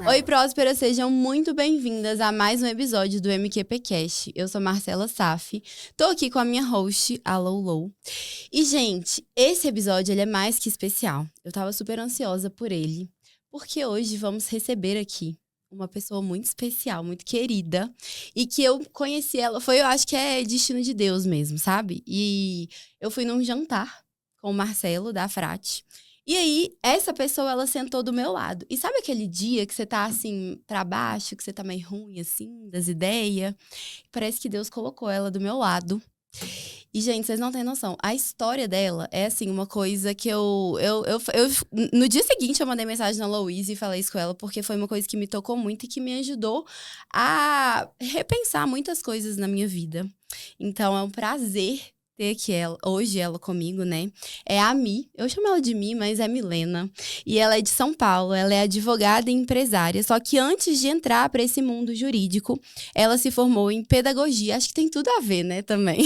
Oi, prósperas, sejam muito bem-vindas a mais um episódio do MQPcast. Eu sou Marcela Saf, tô aqui com a minha host, a Lolo. E, gente, esse episódio ele é mais que especial. Eu tava super ansiosa por ele, porque hoje vamos receber aqui uma pessoa muito especial, muito querida, e que eu conheci ela, eu acho que é destino de Deus mesmo, sabe? E eu fui num jantar com o Marcelo, da Frate. E aí, essa pessoa, ela sentou do meu lado. E sabe aquele dia que você tá, assim, pra baixo, que você tá meio ruim, assim, das ideias? Parece que Deus colocou ela do meu lado. E, gente, vocês não têm noção. A história dela é, assim, uma coisa que no dia seguinte, eu mandei mensagem na Louise e falei isso com ela, porque foi uma coisa que me tocou muito e que me ajudou a repensar muitas coisas na minha vida. Então, é um prazer ter aqui hoje ela comigo, né? É a Mi. Eu chamo ela de Mi, mas é Milena. E ela é de São Paulo, ela é advogada e empresária. Só que antes de entrar para esse mundo jurídico, ela se formou em pedagogia. Acho que tem tudo a ver, né, também.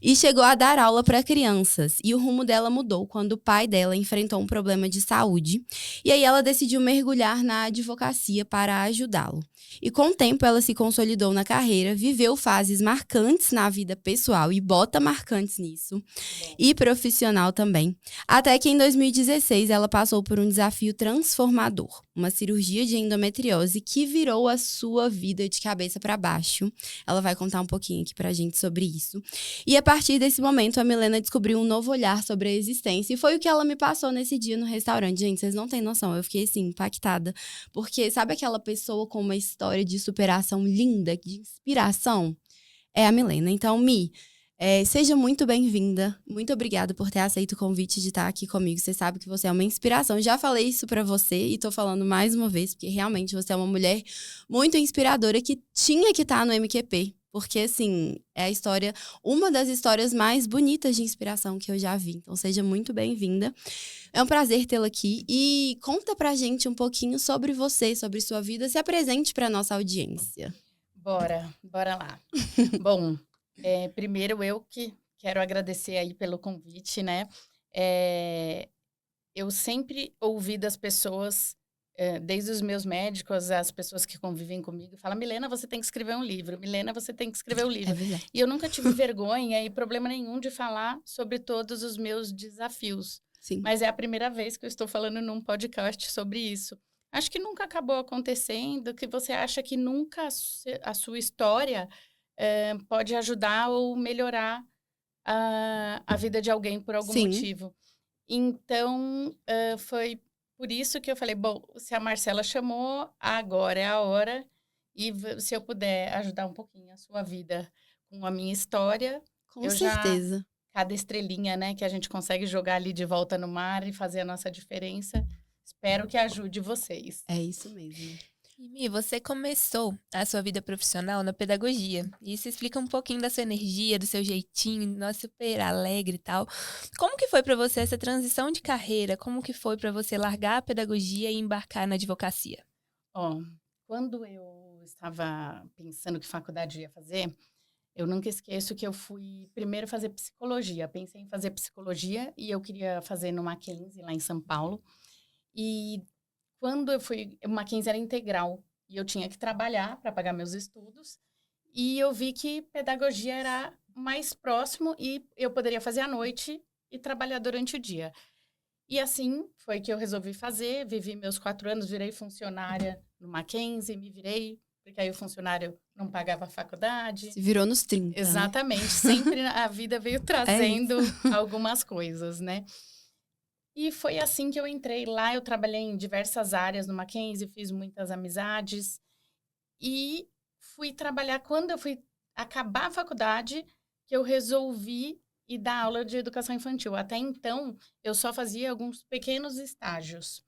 E chegou a dar aula para crianças. E o rumo dela mudou quando o pai dela enfrentou um problema de saúde. E aí ela decidiu mergulhar na advocacia para ajudá-lo. E com o tempo ela se consolidou na carreira, viveu fases marcantes na vida pessoal e bota marcantes nisso, e profissional também. Até que em 2016 ela passou por um desafio transformador, uma cirurgia de endometriose que virou a sua vida de cabeça para baixo. Ela vai contar um pouquinho aqui pra gente sobre isso. E a partir desse momento a Milena descobriu um novo olhar sobre a existência e foi o que ela me passou nesse dia no restaurante. Gente, vocês não têm noção, eu fiquei assim impactada, porque sabe aquela pessoa com uma história de superação linda, de inspiração? É a Milena. Então, Mi, seja muito bem-vinda. Muito obrigada por ter aceito o convite de estar aqui comigo. Você sabe que você é uma inspiração. Já falei isso pra você e tô falando mais uma vez, porque realmente você é uma mulher muito inspiradora que tinha que estar no MQP. Porque, assim, é a história, uma das histórias mais bonitas de inspiração que eu já vi. Então, seja muito bem-vinda. É um prazer tê-la aqui. E conta pra gente um pouquinho sobre você, sobre sua vida. Se apresente pra nossa audiência. Bora lá. Bom, primeiro eu que quero agradecer aí pelo convite, né? Eu sempre ouvi das pessoas, desde os meus médicos, as pessoas que convivem comigo, falam: Milena, você tem que escrever um livro. Milena, você tem que escrever um É livro. verdade. E eu nunca tive vergonha e problema nenhum de falar sobre todos os meus desafios. Sim. Mas é a primeira vez que eu estou falando num podcast sobre isso. Acho que nunca acabou acontecendo, que você acha que nunca a sua história pode ajudar ou melhorar a vida de alguém por algum Sim. motivo. Então, foi por isso que eu falei, bom, se a Marcela chamou, agora é a hora. E se eu puder ajudar um pouquinho a sua vida com a minha história, Com eu já... certeza. Cada estrelinha, né, que a gente consegue jogar ali de volta no mar e fazer a nossa diferença, espero que ajude vocês. É isso mesmo. E Mi, você começou a sua vida profissional na pedagogia. E isso explica um pouquinho da sua energia, do seu jeitinho, nossa, super alegre e tal. Como que foi pra você essa transição de carreira? Como que foi pra você largar a pedagogia e embarcar na advocacia? Ó, quando eu estava pensando que faculdade ia fazer, eu nunca esqueço que eu fui primeiro fazer psicologia. Pensei em fazer psicologia e eu queria fazer no Mackenzie, lá em São Paulo. E quando eu fui, o Mackenzie era integral e eu tinha que trabalhar para pagar meus estudos. E eu vi que pedagogia era mais próximo e eu poderia fazer à noite e trabalhar durante o dia. E assim foi que eu resolvi fazer. Vivi meus 4 anos, virei funcionária no Mackenzie, me virei, porque aí o funcionário não pagava a faculdade. Se virou nos 30, né? Exatamente, sempre a vida veio É isso. trazendo algumas coisas, né? E foi assim que eu entrei lá. Eu trabalhei em diversas áreas no Mackenzie, fiz muitas amizades e fui trabalhar quando eu fui acabar a faculdade, que eu resolvi ir dar aula de educação infantil. Até então, eu só fazia alguns pequenos estágios.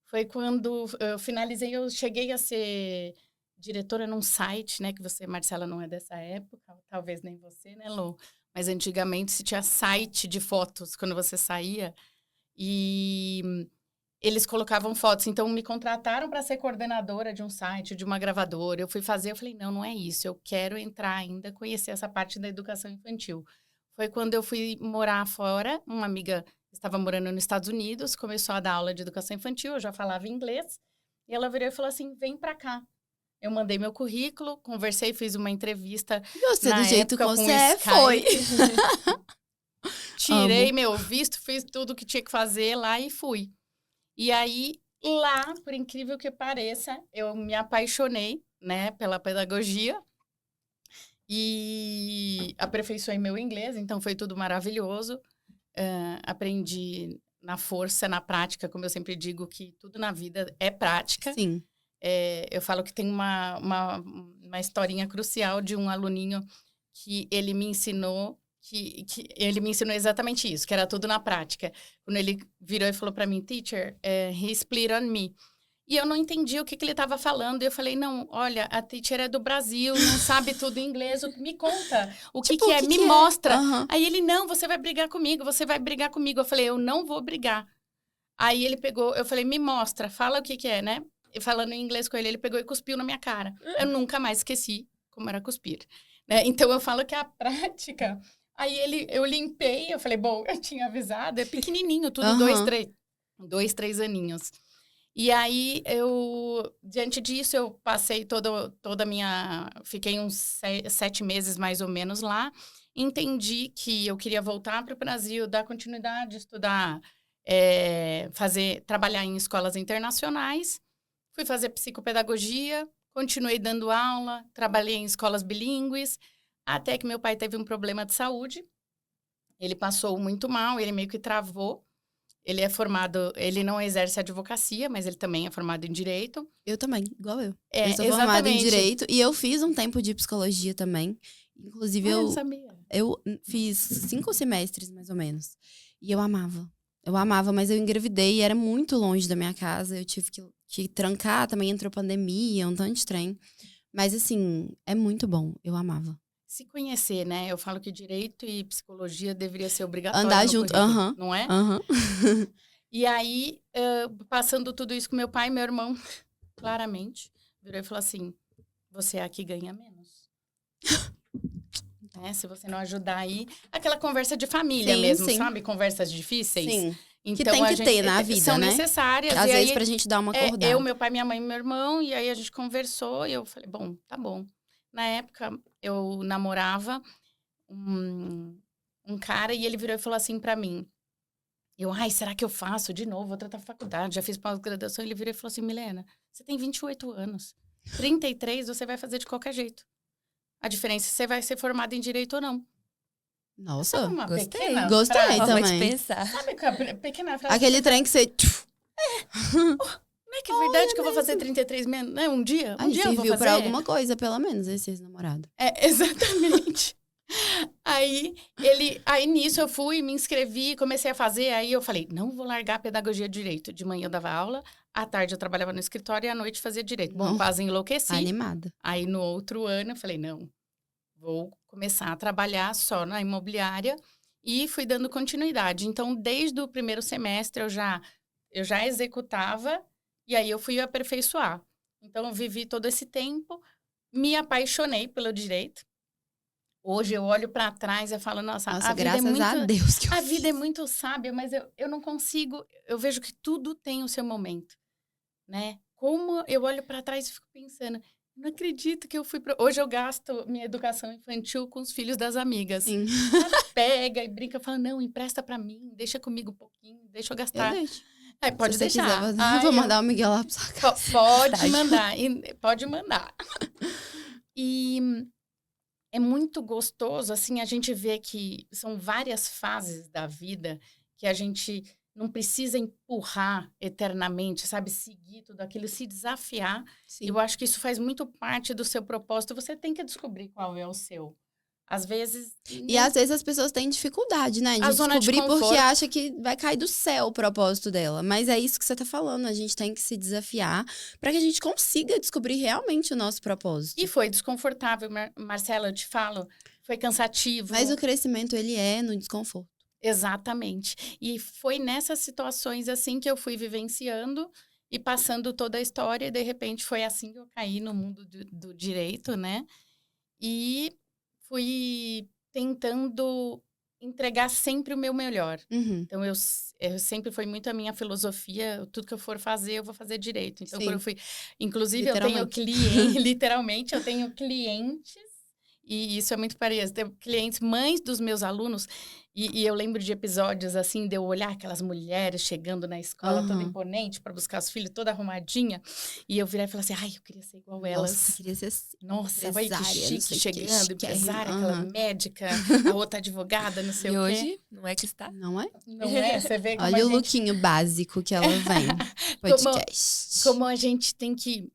Foi quando eu finalizei, eu cheguei a ser diretora num site, né? Que você, Marcela, não é dessa época, talvez nem você, né, Lô? Mas antigamente se tinha site de fotos quando você saía e eles colocavam fotos. Então, me contrataram para ser coordenadora de um site, de uma gravadora. Eu fui fazer, eu falei, não, não é isso. Eu quero entrar ainda, conhecer essa parte da educação infantil. Foi quando eu fui morar fora. Uma amiga estava morando nos Estados Unidos, começou a dar aula de educação infantil, eu já falava inglês. E ela virou e falou assim, vem pra cá. Eu mandei meu currículo, conversei, fiz uma entrevista. Você, do jeito que época, com você é, Skype. foi. Tirei Amo. meu visto, fiz tudo que tinha que fazer lá e fui. E aí, lá, por incrível que pareça, eu me apaixonei, né, pela pedagogia. E aperfeiçoei meu inglês, então foi tudo maravilhoso. Aprendi na força, na prática, como eu sempre digo, que tudo na vida é prática. Sim. Eu falo que tem uma historinha crucial de um aluninho que ele me ensinou, que ele me ensinou exatamente isso, que era tudo na prática. Quando ele virou e falou para mim, teacher, he split on me. E eu não entendi o que ele estava falando. E eu falei, não, olha, a teacher é do Brasil, não sabe tudo em inglês. Me conta o que, Tipo, que é, me mostra. Uhum. Aí ele, não, você vai brigar comigo, você vai brigar comigo. Eu falei, eu não vou brigar. Aí ele pegou, eu falei, me mostra, fala o que que é, né? E falando em inglês com ele, ele pegou e cuspiu na minha cara. Eu nunca mais esqueci como era cuspir. Né? Então, eu falo que a prática... Aí eu limpei, eu falei, bom, eu tinha avisado, é pequenininho, tudo, 2, 3 aninhos. E aí, diante disso, eu passei toda a minha... Fiquei uns 7 meses, mais ou menos, lá. Entendi que eu queria voltar para o Brasil, dar continuidade, estudar, trabalhar em escolas internacionais. Fui fazer psicopedagogia, continuei dando aula, trabalhei em escolas bilíngues, até que meu pai teve um problema de saúde. Ele passou muito mal, ele meio que travou. Ele é formado, ele não exerce advocacia, mas ele também é formado em Direito. Eu também, igual eu. É, eu sou formada em exatamente. Direito e eu fiz um tempo de Psicologia também. Inclusive, Eu não sabia. eu fiz 5 semestres, mais ou menos. E eu amava. Eu amava, mas eu engravidei e era muito longe da minha casa. Eu tive que trancar, também entrou pandemia, um tanto de trem. Mas, assim, é muito bom. Eu amava. Se conhecer, né? Eu falo que Direito e Psicologia deveria ser obrigatório Andar no junto, currículo, não é? Aham. E aí, passando tudo isso com meu pai, meu irmão, claramente, virou e falou assim, você é a que ganha menos. Se você não ajudar aí... Aquela conversa de família mesmo, sabe? Conversas difíceis. Sim. Então, que tem que ter na vida, são né? necessárias. Às e vezes, aí, pra gente dar uma acordada. Eu, meu pai, minha mãe e meu irmão. E aí, a gente conversou e eu falei, bom, tá bom. Na época, eu namorava um cara e ele virou e falou assim pra mim. Será que eu faço de novo? Outra faculdade, já fiz pós-graduação. Ele virou e falou assim, Milena, você tem 28 anos. 33 você vai fazer de qualquer jeito. A diferença é se você vai ser formada em Direito ou não. Nossa, Sabe uma gostei. pequena Gostei frase? também. De pensar. Sabe a pequena frase? Aquele trem que você... Não é que é verdade que eu vou fazer 33 menos? Né? Um dia eu vou serviu fazer. pra alguma coisa, pelo menos, esse ex-namorado. Exatamente. Aí nisso eu fui, me inscrevi, comecei a fazer. Aí eu falei, não vou largar a pedagogia de Direito. De manhã eu dava aula, à tarde eu trabalhava no escritório e à noite fazia Direito. Bom, quase enlouqueci. Animada. Aí no outro ano eu falei, não, vou começar a trabalhar só na imobiliária. E fui dando continuidade. Então, desde o primeiro semestre eu já executava e aí eu fui aperfeiçoar. Então, eu vivi todo esse tempo, me apaixonei pelo Direito. Hoje eu olho para trás e falo, nossa, a vida é muito... a Deus que eu A vida é muito sábia, mas eu não consigo... Eu vejo que tudo tem o seu momento, né? Como eu olho para trás e fico pensando, não acredito que eu fui... Hoje eu gasto minha educação infantil com os filhos das amigas. Sim. Ela pega e brinca, fala, não, empresta para mim, deixa comigo um pouquinho, deixa eu gastar. Eu deixo. Pode Se deixar. Você quiser, vou mandar o Miguel lá pra sua casa. Pode mandar, pode mandar. E é muito gostoso, assim, a gente vê que são várias fases da vida que a gente não precisa empurrar eternamente, sabe? Seguir tudo aquilo, se desafiar. Sim. Eu acho que isso faz muito parte do seu propósito. Você tem que descobrir qual é o seu. Às vezes... E às vezes as pessoas têm dificuldade, né? De descobrir porque acha que vai cair do céu o propósito dela. Mas é isso que você tá falando. A gente tem que se desafiar para que a gente consiga descobrir realmente o nosso propósito. E foi desconfortável, Marcela, eu te falo. Foi cansativo. Mas o crescimento, ele é no desconforto. Exatamente. E foi nessas situações assim que eu fui vivenciando e passando toda a história. E de repente foi assim que eu caí no mundo do direito, né? E fui tentando entregar sempre o meu melhor. Uhum. Então, eu sempre foi muito a minha filosofia, tudo que eu for fazer, eu vou fazer direito. Então, Sim. quando eu fui... Inclusive, eu tenho clientes, literalmente, eu tenho clientes, e isso é muito parecido. Tenho clientes, mães dos meus alunos, e eu lembro de episódios, assim, de eu olhar aquelas mulheres chegando na escola, toda imponente, para buscar os filhos, toda arrumadinha, e eu virar e falar assim, ai, eu queria ser igual elas. Nossa, queria ser assim. Nossa, olha que chique, chegando, empresária, Uhum. aquela médica, a outra advogada, não sei E o quê. hoje, não é que está? Não é? Não é? Você vê como Olha a o gente... lookinho básico que ela vem. Podcast. Como a gente tem que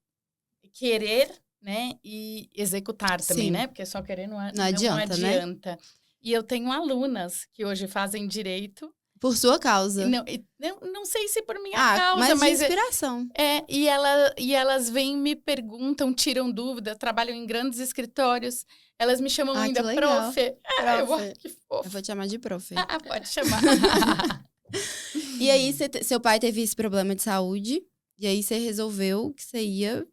querer, né? E executar também, Sim. né? Porque só querer não Não adianta, né? E eu tenho alunas que hoje fazem direito. Por sua causa. Não sei se por minha causa, mas de inspiração. E elas vêm, me perguntam, tiram dúvida, trabalham em grandes escritórios. Elas me chamam ainda que legal. prof. Que fofo. Eu vou te chamar de prof. Pode chamar. E aí, seu pai teve esse problema de saúde. E aí, você resolveu que você ia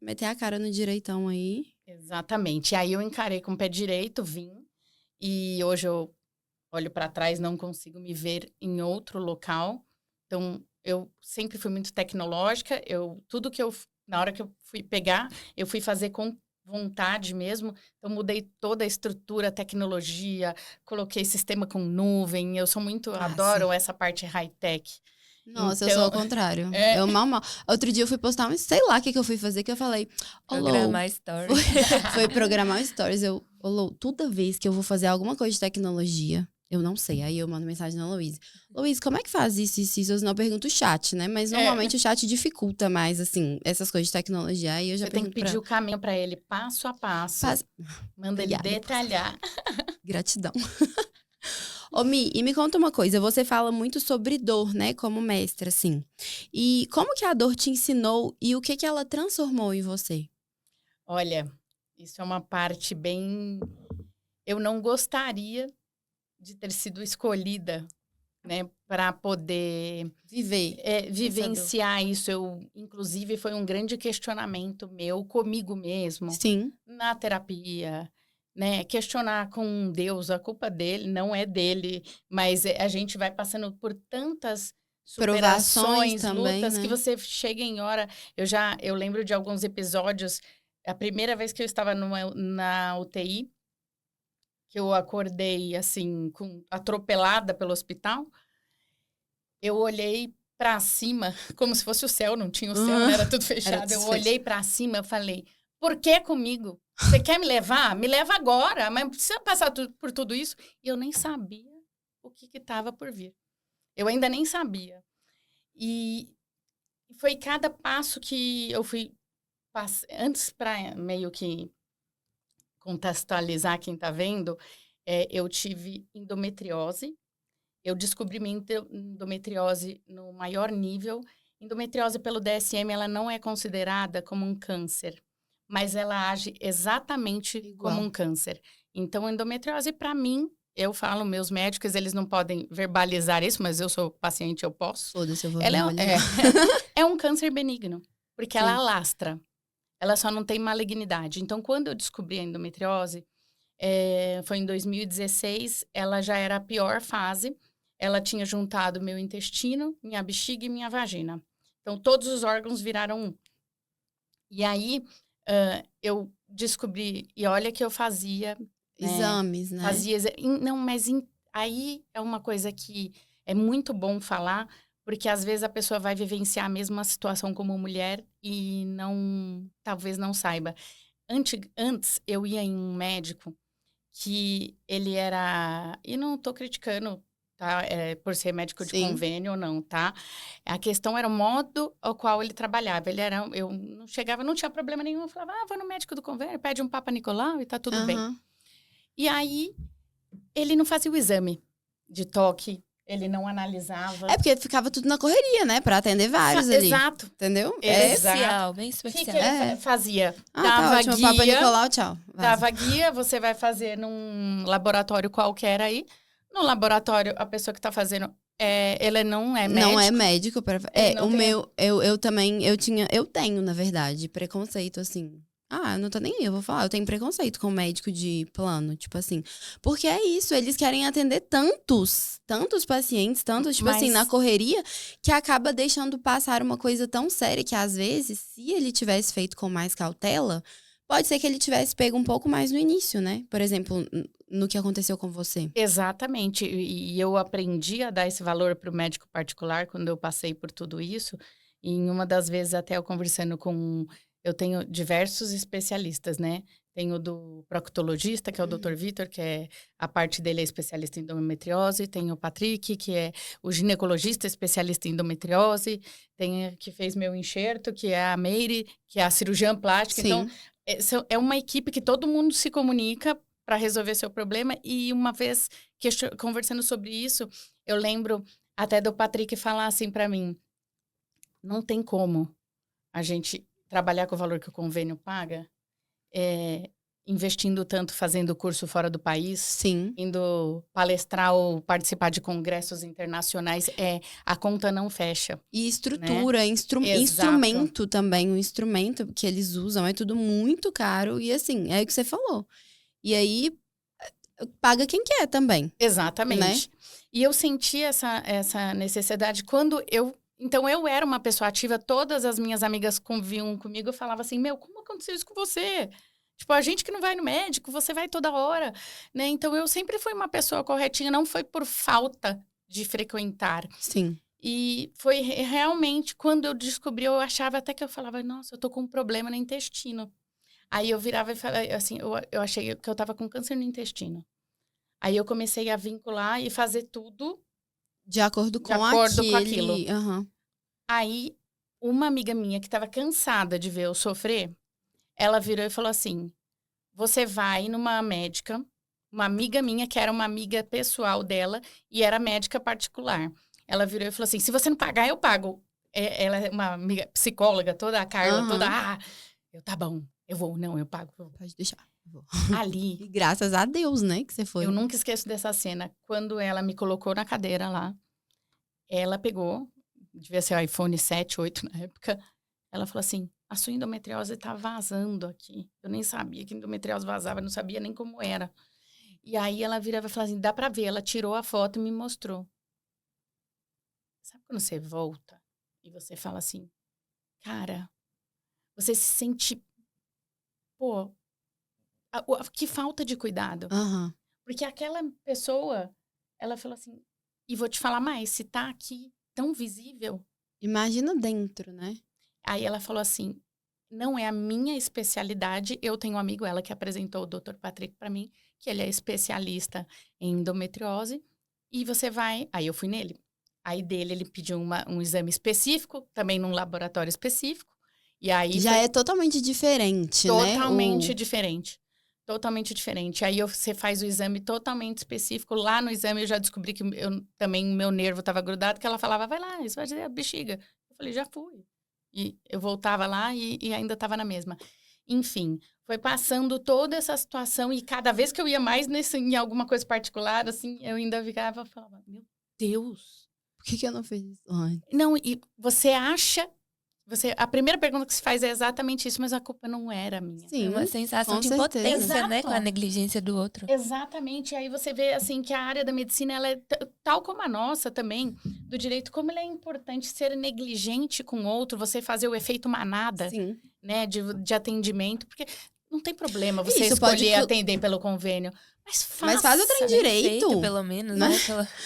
meter a cara no direitão aí. Exatamente. E aí, eu encarei com o pé direito, vim. E hoje eu olho para trás, não consigo me ver em outro local. Então, eu sempre fui muito tecnológica. Tudo que na hora que eu fui pegar, eu fui fazer com vontade mesmo. Então, mudei toda a estrutura, a tecnologia, coloquei sistema com nuvem. Eu sou muito, adoro essa parte high-tech. Nossa, eu sou ao contrário. Eu mal. Outro dia eu fui postar sei lá o que eu fui fazer, que eu falei... Programar stories. Foi programar stories. Toda vez que eu vou fazer alguma coisa de tecnologia, eu não sei. Aí eu mando mensagem na Luísa. Luísa, como é que faz isso? Senão eu pergunto o chat, né? Mas normalmente o chat dificulta mais, assim, essas coisas de tecnologia. Aí eu já tem que pedir o caminho para ele, passo a passo. Manda ele detalhar. Gratidão. Ô, Mi, e me conta uma coisa. Você fala muito sobre dor, né? Como mestra, assim. E como que a dor te ensinou e o que ela transformou em você? Olha, isso é uma parte bem... Eu não gostaria de ter sido escolhida, né, para poder vivenciar isso. Inclusive, foi um grande questionamento meu comigo mesmo. Sim. Na terapia, né? Questionar com Deus, a culpa dele, não é dele, mas a gente vai passando por tantas superações, também, lutas, né? que você chega em hora... Eu lembro de alguns episódios, a primeira vez que eu estava na UTI, que eu acordei, assim, atropelada pelo hospital, eu olhei para cima, como se fosse o céu, não tinha o céu, né? Era tudo fechado. Eu olhei para cima e falei, por que comigo? Você quer me levar? Me leva agora, mas não precisa passar por tudo isso. E eu nem sabia o que estava por vir. Eu ainda nem sabia. E foi cada passo que eu fui... Antes, para meio que contextualizar quem está vendo, eu tive endometriose. Eu descobri minha endometriose no maior nível. Endometriose, pelo DSM, ela não é considerada como um câncer, mas ela age exatamente como um câncer. Então, endometriose, para mim, eu falo, meus médicos, eles não podem verbalizar isso, mas eu sou paciente, eu posso. Foda-se, eu vou é um câncer benigno, porque ela alastra. Ela só não tem malignidade. Então, quando eu descobri a endometriose, foi em 2016, ela já era a pior fase. Ela tinha juntado meu intestino, minha bexiga e minha vagina. Então, todos os órgãos viraram um. E aí, eu descobri... E olha que eu fazia... Exames, né? Não, mas aí é uma coisa que é muito bom falar, porque às vezes a pessoa vai vivenciar a mesma situação como mulher e talvez não saiba. Antes, eu ia em um médico que ele era... E não estou criticando, tá? Por ser médico de convênio ou não, tá? A questão era o modo ao qual ele trabalhava. Eu não chegava, não tinha problema nenhum. Eu falava, vou no médico do convênio, pede um Papa Nicolau e tá tudo bem. E aí, ele não fazia o exame de toque, ele não analisava. É porque ficava tudo na correria, né? Pra atender vários ali. Exato. Entendeu? Especial, bem O especial. que ele fazia? Dava ótimo, guia. Papa Nicolau, tchau. Dava guia, você vai fazer num laboratório qualquer aí. No laboratório, a pessoa que tá fazendo, ele não é médico. Não é médico. Eu tenho, na verdade, preconceito, assim. Ah, não tô nem aí, eu vou falar. Eu tenho preconceito com médico de plano, tipo assim. Porque é isso, eles querem atender tantos pacientes, tipo assim, na Mas- correria, que acaba deixando passar uma coisa tão séria que, às vezes, se ele tivesse feito com mais cautela, pode ser que ele tivesse pego um pouco mais no início, né? Por exemplo, no que aconteceu com você. Exatamente. E eu aprendi a dar esse valor para o médico particular quando eu passei por tudo isso. E em uma das vezes, até eu conversando com. Eu tenho diversos especialistas, né? Tenho do proctologista, que é o Dr. Vitor, que é a parte dele é especialista em endometriose. Tenho o Patrick, que é o ginecologista especialista em endometriose. Tem que fez meu enxerto, que é a Meire, que é a cirurgiã plástica. Então, Sim. é uma equipe que todo mundo se comunica para resolver seu problema. E uma vez conversando sobre isso, eu lembro até do Patrick falar assim para mim: não tem como a gente trabalhar com o valor que o convênio paga, investindo tanto, fazendo curso fora do país, Sim. indo palestrar ou participar de congressos internacionais, a conta não fecha. E estrutura, Exato. instrumento também, o instrumento que eles usam é tudo muito caro. E assim, é o que você falou. E aí, paga quem quer também. Exatamente. Né? E eu senti essa necessidade quando eu... Então, eu era uma pessoa ativa, todas as minhas amigas conviviam comigo, eu falava assim, como aconteceu isso com você? Tipo, a gente que não vai no médico, você vai toda hora, né? Então, eu sempre fui uma pessoa corretinha, não foi por falta de frequentar. Sim. E foi realmente, quando eu descobri, eu achava até que eu falava, nossa, eu tô com um problema no intestino. Aí eu virava e falava, assim, eu achei que eu tava com câncer no intestino. Aí eu comecei a vincular e fazer tudo De acordo com aquilo. Uhum. Aí, uma amiga minha que estava cansada de ver eu sofrer, ela virou e falou assim, você vai numa médica, uma amiga minha, que era uma amiga pessoal dela, e era médica particular. Ela virou e falou assim, se você não pagar, eu pago. Ela é uma amiga psicóloga, toda a Carla, toda... tá bom, eu vou. Não, eu pago. Pode deixar. Eu vou. Ali... E graças a Deus, né, que você foi. Eu nunca esqueço dessa cena. Quando ela me colocou na cadeira lá, ela pegou, devia ser o iPhone 7, 8 na época, ela falou assim, a sua endometriose tá vazando aqui. Eu nem sabia que endometriose vazava, não sabia nem como era. E aí ela virava e falava assim, dá pra ver. Ela tirou a foto e me mostrou. Sabe quando você volta e você fala assim, cara, você se sente, pô, que falta de cuidado. Uhum. Porque aquela pessoa, ela falou assim, e vou te falar mais, se tá aqui tão visível... Imagina dentro, né? Aí ela falou assim, não é a minha especialidade, eu tenho um amigo, ela que apresentou o Dr. Patrick para mim, que ele é especialista em endometriose, e você vai... Aí eu fui nele. Aí dele ele pediu um exame específico, também num laboratório específico, e aí já é totalmente diferente, né? Totalmente diferente. Totalmente diferente. Aí você faz o exame totalmente específico. Lá no exame eu já descobri que também o meu nervo estava grudado, que ela falava, vai lá, isso vai fazer a bexiga. Eu falei, já fui. E eu voltava lá e ainda estava na mesma. Enfim, foi passando toda essa situação e cada vez que eu ia mais em alguma coisa particular, assim, eu ainda ficava, falava, meu Deus. Por que eu não fiz isso antes? Não, e você acha... a primeira pergunta que se faz é exatamente isso, mas a culpa não era minha. Sim, Uma sensação de certeza. impotência, né? Exato. Com a negligência do outro. Exatamente. Aí você vê, assim, que a área da medicina, ela é tal como a nossa também, do direito, como ele é importante ser negligente com o outro, você fazer o efeito manada, Sim. né, de atendimento, porque não tem problema você Isso, escolher atender pelo convênio. Mas faz o trem direito. Feito, pelo menos, né?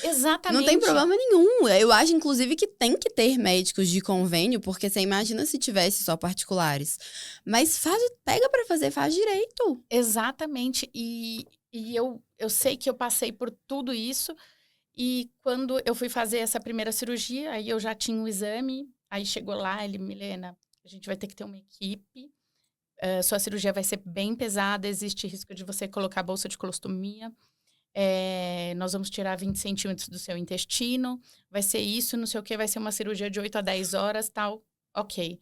Exatamente. Não tem problema nenhum. Eu acho, inclusive, que tem que ter médicos de convênio, porque você imagina se tivesse só particulares. Mas pega pra fazer, faz direito. Exatamente. E eu sei que eu passei por tudo isso. E quando eu fui fazer essa primeira cirurgia, aí eu já tinha um exame. Aí chegou lá, ele, Milena, a gente vai ter que ter uma equipe. Sua cirurgia vai ser bem pesada, existe risco de você colocar bolsa de colostomia. Nós vamos tirar 20 centímetros do seu intestino. Vai ser isso, não sei o que, vai ser uma cirurgia de 8 a 10 horas, tal. Ok.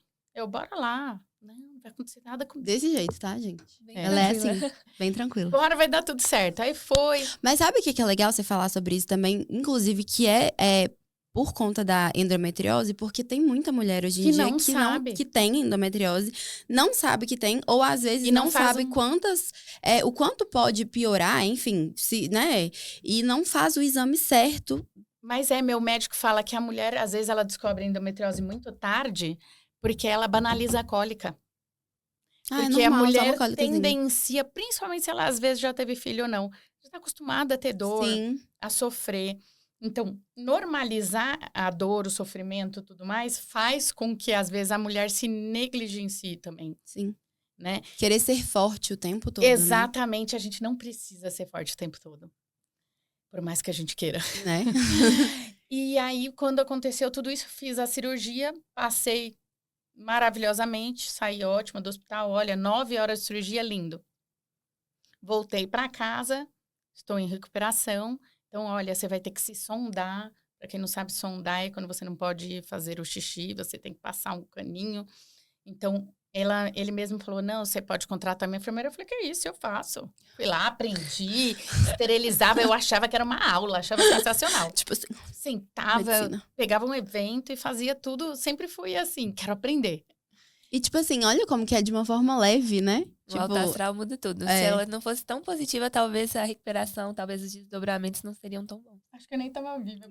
Bora lá. Não vai acontecer nada comigo. Desse jeito, tá, gente? Bem Ela é tranquila. assim, bem tranquila. Bora, vai dar tudo certo. Aí foi. Mas sabe o que é legal você falar sobre isso também? Inclusive, que é por conta da endometriose, porque tem muita mulher hoje em Que dia não sabe. que tem endometriose, não sabe que tem, ou às vezes E não não faz sabe o quanto pode piorar, enfim, né? E não faz o exame certo. Mas meu médico fala que a mulher, às vezes, ela descobre endometriose muito tarde, porque ela banaliza a cólica. Ah, é Porque a normal, só uma mulher cólicazinha. tendencia, principalmente se ela às vezes já teve filho ou não, já está acostumada a ter dor, Sim, a sofrer. Então, normalizar a dor, o sofrimento e tudo mais, faz com que, às vezes, a mulher se negligencie também, sim. né? Querer ser forte o tempo todo, né? Exatamente, a gente não precisa ser forte o tempo todo. Por mais que a gente queira. Né? E aí, quando aconteceu tudo isso, fiz a cirurgia, passei maravilhosamente, saí ótima do hospital. Olha, 9 horas de cirurgia, lindo. Voltei para casa, estou em recuperação. Então, olha, você vai ter que se sondar. Para quem não sabe, sondar é quando você não pode fazer o xixi, você tem que passar um caninho. Então, ele mesmo falou, não, você pode contratar a minha enfermeira. Eu falei, que isso, eu faço. Fui lá, aprendi, esterilizava. Eu achava que era uma aula, achava sensacional. Tipo assim, Sentava, medicina. pegava um evento e fazia tudo. Sempre fui assim, quero aprender. E tipo assim, olha como que é de uma forma leve, né? O alto astral muda tudo. Se ela não fosse tão positiva, talvez a recuperação, talvez os desdobramentos não seriam tão bons. Acho que eu nem tava viva.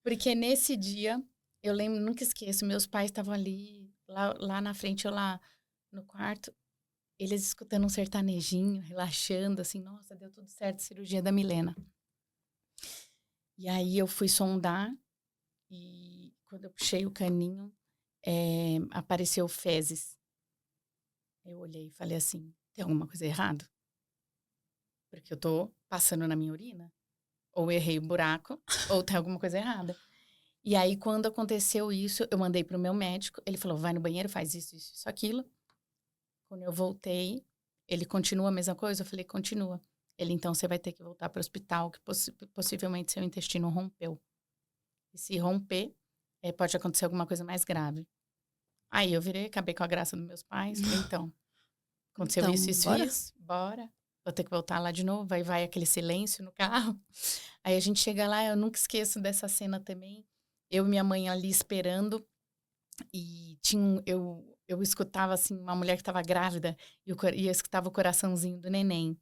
Porque nesse dia, eu lembro, nunca esqueço, meus pais estavam ali, lá na frente, eu lá no quarto, eles escutando um sertanejinho, relaxando, assim, nossa, deu tudo certo, cirurgia da Milena. E aí eu fui sondar e quando eu puxei o caninho, apareceu fezes. Eu olhei e falei assim, tem alguma coisa errada? Porque eu tô passando na minha urina. Ou errei o buraco, ou tem alguma coisa errada. E aí, quando aconteceu isso, eu mandei pro meu médico. Ele falou, vai no banheiro, faz isso, aquilo. Quando eu voltei, ele continua a mesma coisa? Eu falei, continua. Ele, então, você vai ter que voltar para o hospital, que possivelmente seu intestino rompeu. E se romper, pode acontecer alguma coisa mais grave. Aí eu virei, acabei com a graça dos meus pais. Falei, então, aconteceu Então, isso, bora? isso, bora. Vou ter que voltar lá de novo. Aí vai aquele silêncio no carro. Aí a gente chega lá, eu nunca esqueço dessa cena também. Eu e minha mãe ali esperando. E eu escutava, assim, uma mulher que estava grávida. E eu escutava o coraçãozinho do neném.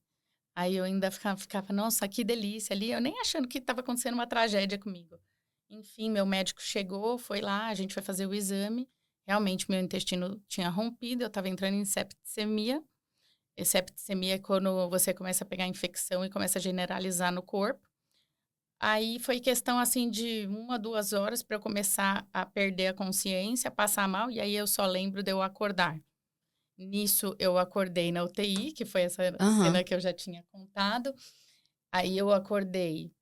Aí eu ainda ficava, nossa, que delícia ali. Eu nem achando que estava acontecendo uma tragédia comigo. Enfim, meu médico chegou, foi lá, a gente foi fazer o exame. Realmente, meu intestino tinha rompido, eu estava entrando em septicemia. E septicemia é quando você começa a pegar infecção e começa a generalizar no corpo. Aí foi questão, assim, de 1 a 2 horas para eu começar a perder a consciência, passar mal, e aí eu só lembro de eu acordar. Nisso, eu acordei na UTI, que foi essa cena que eu já tinha contado. Aí eu acordei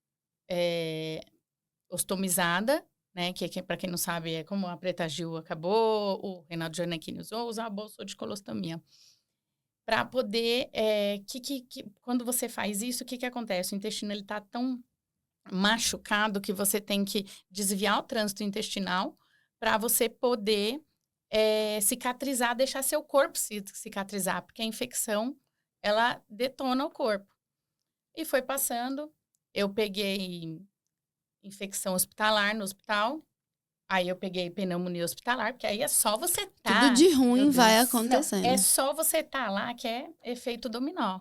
ostomizada, né? Que para quem não sabe, é como a Preta Gil acabou, o Reinaldo Giannettini usou a bolsa de colostomia. Para poder, quando você faz isso, o que acontece? O intestino, ele tá tão machucado que você tem que desviar o trânsito intestinal para você poder cicatrizar, deixar seu corpo cicatrizar, porque a infecção, ela detona o corpo. E foi passando, eu peguei infecção hospitalar no hospital, aí eu peguei pneumonia hospitalar, porque aí é só você Tudo de Meu ruim Deus. vai Não, acontecendo. é só você lá que é efeito dominó.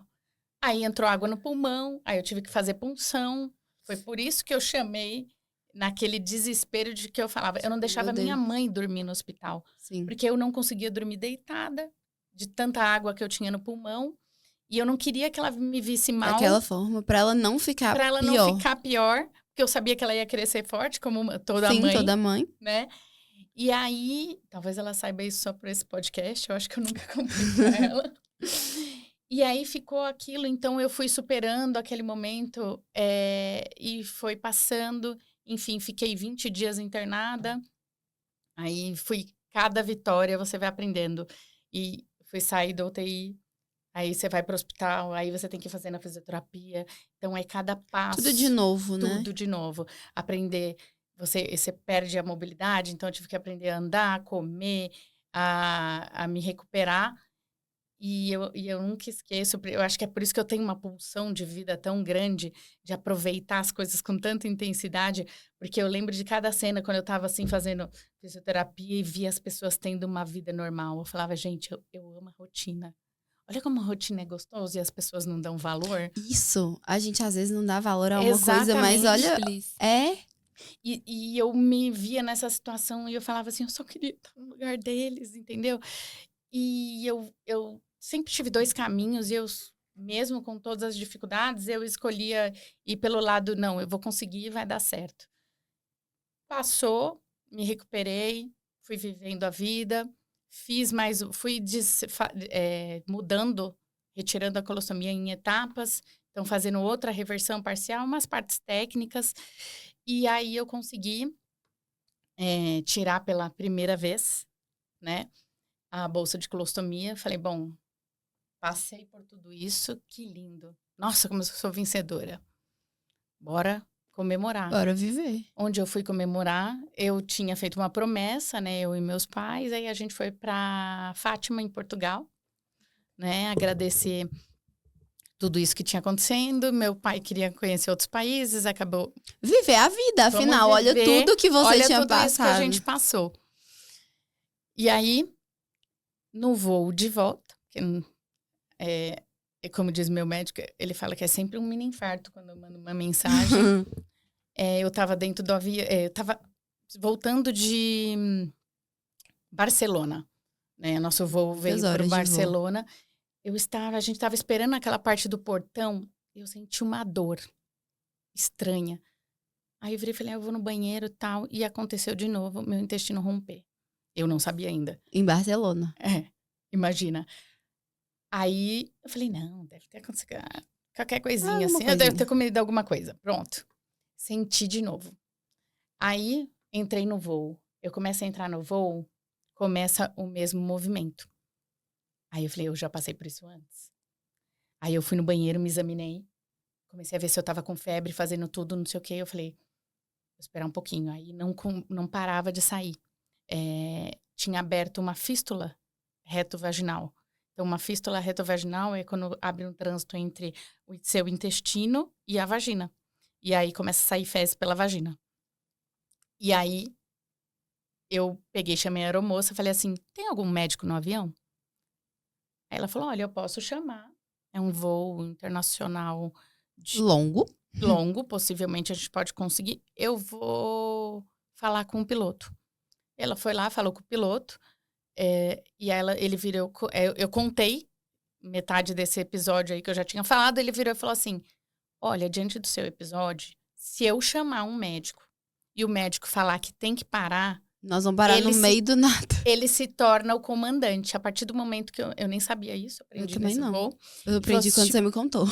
Aí entrou água no pulmão, aí eu tive que fazer punção. Foi por isso que eu chamei, naquele desespero de que eu falava. Eu não deixava minha mãe dormir no hospital. Sim. Porque eu não conseguia dormir deitada, de tanta água que eu tinha no pulmão. E eu não queria que ela me visse mal. Daquela forma, pra ela não ficar pior. Pra ela não ficar pior, porque eu sabia que ela ia crescer forte, como toda mãe. Sim, toda mãe. Né? E aí, talvez ela saiba isso só por esse podcast, eu acho que eu nunca contei pra ela. E aí ficou aquilo, então eu fui superando aquele momento e foi passando. Enfim, fiquei 20 dias internada. Aí cada vitória você vai aprendendo. E fui sair da UTI, aí você vai para o hospital, aí você tem que fazer na fisioterapia. Então é cada passo. Tudo de novo, né? Tudo de novo. Aprender, você perde a mobilidade, então eu tive que aprender a andar, a comer, a me recuperar. E eu nunca esqueço, eu acho que é por isso que eu tenho uma pulsão de vida tão grande, de aproveitar as coisas com tanta intensidade, porque eu lembro de cada cena, quando eu estava assim, fazendo fisioterapia e via as pessoas tendo uma vida normal. Eu falava, gente, eu amo a rotina. Olha como a rotina é gostosa e as pessoas não dão valor. Isso, a gente às vezes não dá valor a uma coisa, mas olha, Feliz. E eu me via nessa situação e eu falava assim, eu só queria estar no lugar deles, entendeu? E eu sempre tive 2 caminhos e eu, mesmo com todas as dificuldades, eu escolhia ir pelo lado, não, eu vou conseguir, vai dar certo. Passou, me recuperei, fui vivendo a vida, fui mudando, retirando a colostomia em etapas, então fazendo outra reversão parcial, umas partes técnicas, e aí eu consegui tirar pela primeira vez, né, a bolsa de colostomia. Falei, bom, passei por tudo isso, que lindo. Nossa, como eu sou vencedora. Bora comemorar. Bora viver. Onde eu fui comemorar, eu tinha feito uma promessa, né, eu e meus pais, aí a gente foi para Fátima, em Portugal, né, agradecer tudo isso que tinha acontecendo. Meu pai queria conhecer outros países, acabou... Viver a vida, afinal, olha tudo que você tinha tudo isso que a passado. gente passou. E aí, no voo de volta, como diz meu médico, ele fala que é sempre um mini infarto quando eu mando uma mensagem. Eu estava dentro do avião, eu estava voltando de Barcelona, né? Nosso voo veio para Barcelona. A gente estava esperando aquela parte do portão, e eu senti uma dor estranha. Aí eu virei e falei, eu vou no banheiro e tal, e aconteceu de novo, meu intestino romper. Eu não sabia ainda. Em Barcelona. Imagina. Aí eu falei, não, deve ter acontecido qualquer coisinha assim. Coisinha. Eu devo ter comido alguma coisa. Pronto. Senti de novo. Aí entrei no voo. Eu começo a entrar no voo, começa o mesmo movimento. Aí eu falei, eu já passei por isso antes. Aí eu fui no banheiro, me examinei. Comecei a ver se eu tava com febre, fazendo tudo, não sei o quê. Eu falei, vou esperar um pouquinho. Aí não parava de sair. Tinha aberto uma fístula retovaginal. Então, uma fístula retovaginal é quando abre um trânsito entre o seu intestino e a vagina. E aí começa a sair fezes pela vagina. E aí eu peguei, chamei a aeromoça, falei assim, tem algum médico no avião? Aí ela falou, olha, eu posso chamar. É um voo internacional longo, possivelmente a gente pode conseguir. Eu vou falar com o piloto. Ela foi lá, falou com o piloto. E ele virou... eu contei metade desse episódio aí que eu já tinha falado. Ele virou e falou assim, olha, diante do seu episódio, se eu chamar um médico e o médico falar que tem que parar... Nós vamos parar no meio do nada. Ele se torna o comandante. A partir do momento que eu nem sabia isso, aprendi eu também nesse não. voo. Eu aprendi quando você me contou.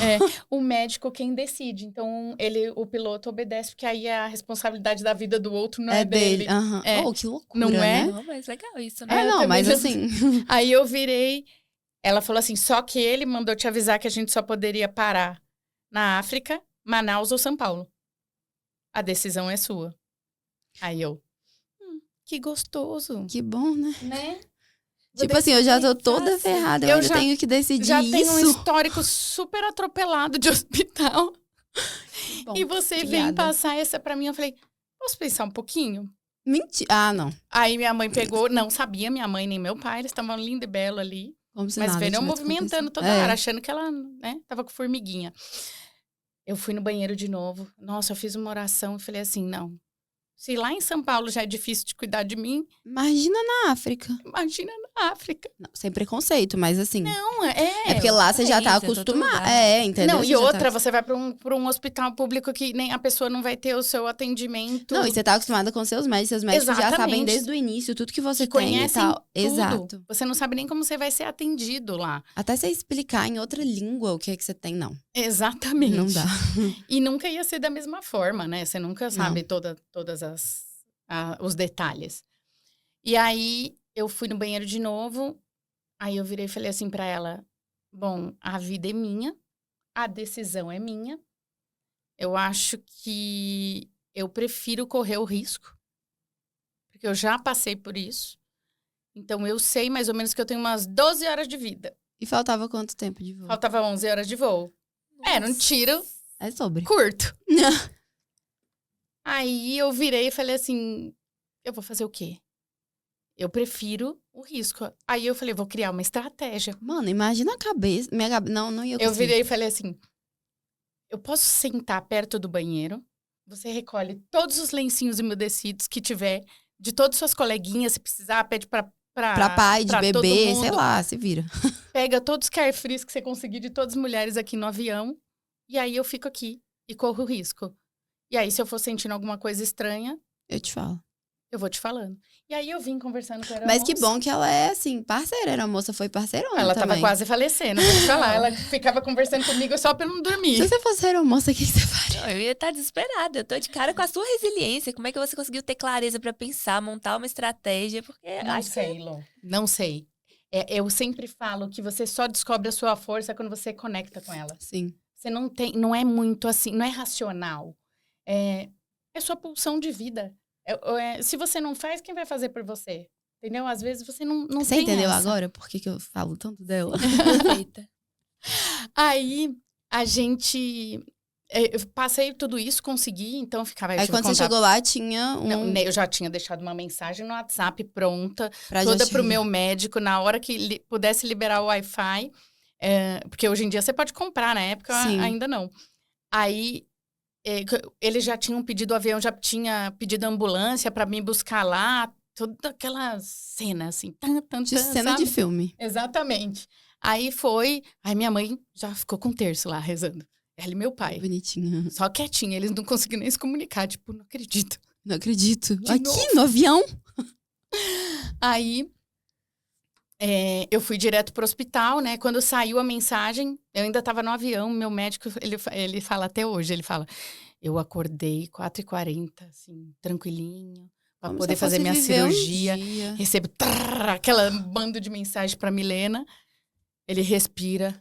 O médico quem decide. Então, o piloto obedece, porque aí a responsabilidade da vida do outro não é dele. Uhum. Que loucura, não é? né? Não, mas legal isso, né? Mas assim... Aí eu virei... Ela falou assim, só que ele mandou te avisar que a gente só poderia parar na África, Manaus ou São Paulo. A decisão é sua. Aí eu... Que gostoso. Que bom, né? Tipo assim, eu já tô toda ferrada, eu já tenho que decidir já isso. Já tenho um histórico super atropelado de hospital. Bom, e você vem passar essa pra mim, eu falei, posso pensar um pouquinho? Mentira. Não. Aí minha mãe pegou, não sabia minha mãe nem meu pai, eles estavam lindo e belo ali. Como se mas nada vendo eu movimentando toda hora, achando que ela, né, tava com formiguinha. Eu fui no banheiro de novo. Nossa, eu fiz uma oração e falei assim, não. Se lá em São Paulo já é difícil de cuidar de mim... Imagina na África. Imagina na África. Não, sem preconceito, mas assim... Não, É porque lá você já tá acostumado. Entendeu? Não, e outra, você vai pra um hospital público que nem a pessoa não vai ter o seu atendimento... Não, e você tá acostumada com seus médicos já sabem desde o início tudo que você tem e tal. Tudo. Exato. Você não sabe nem como você vai ser atendido lá. Até você explicar em outra língua o que é que você tem, não. Exatamente. Não dá. E nunca ia ser da mesma forma, né? Você nunca sabe todas os detalhes. E aí, eu fui no banheiro de novo. Aí eu virei e falei assim pra ela, bom, a vida é minha, a decisão é minha. Eu acho que eu prefiro correr o risco, porque eu já passei por isso. Então, eu sei mais ou menos que eu tenho umas 12 horas de vida. E faltava quanto tempo de voo? Faltava 11 horas de voo. Era um tiro É sobre. curto. Aí eu virei e falei assim, eu vou fazer o quê? Eu prefiro o risco. Aí eu falei, vou criar uma estratégia. Mano, imagina a cabeça. Não ia Eu conseguir. virei e falei assim, eu posso sentar perto do banheiro, você recolhe todos os lencinhos umedecidos que tiver, de todas as suas coleguinhas, se precisar, pede pra Pra pai, de pra todo bebê, mundo. sei lá, se vira. Pega todos os carefrees que você conseguir de todas as mulheres aqui no avião, e aí eu fico aqui e corro o risco. E aí, se eu for sentindo alguma coisa estranha, Eu te falo. eu vou te falando. E aí eu vim conversando com a Mas que aeromoça. bom que ela é, assim, parceira. A moça foi parceirona Ela também. tava quase falecendo, vou te falar. Ela ficava conversando comigo só pra eu não dormir. Se você fosse aeromoça, o que você faria? Não, eu ia estar desesperada. Eu tô de cara com a sua resiliência. Como é que você conseguiu ter clareza pra pensar, montar uma estratégia? Porque Não acho que sei, Lô. Não sei. Eu sempre falo que você só descobre a sua força quando você conecta com ela. Sim. Você não é muito assim, não é racional. É sua pulsão de vida. Se você não faz, quem vai fazer por você? Entendeu? Às vezes você não Você tem entendeu essa. agora por que eu falo tanto dela? perfeita. Aí, a gente... eu passei tudo isso, consegui, então eu ficava... eu Aí tive quando você contato- chegou lá, tinha um... Não, né, eu já tinha deixado uma mensagem no WhatsApp pronta, pra toda já pro chegar. meu médico, na hora que pudesse liberar o Wi-Fi. Porque hoje em dia você pode comprar, na época Sim. ainda não. Aí, eles já tinham pedido o avião, já tinha pedido ambulância pra me buscar lá. Toda aquela cena, assim. De cena sabe? de filme. Exatamente. Aí foi... Aí minha mãe já ficou com um terço lá, rezando. Ela e meu pai. Bonitinha. Só quietinha, eles não conseguiam nem se comunicar. Tipo, não acredito. Não acredito. De Aqui, novo? no avião? Aí, eu fui direto pro hospital, né? Quando saiu a mensagem, eu ainda tava no avião, meu médico, ele fala até hoje, ele fala, eu acordei 4h40, assim, tranquilinho, pra Como poder se eu fazer fosse minha viver um cirurgia. dia. Recebo aquela bando de mensagem pra Milena. Ele respira,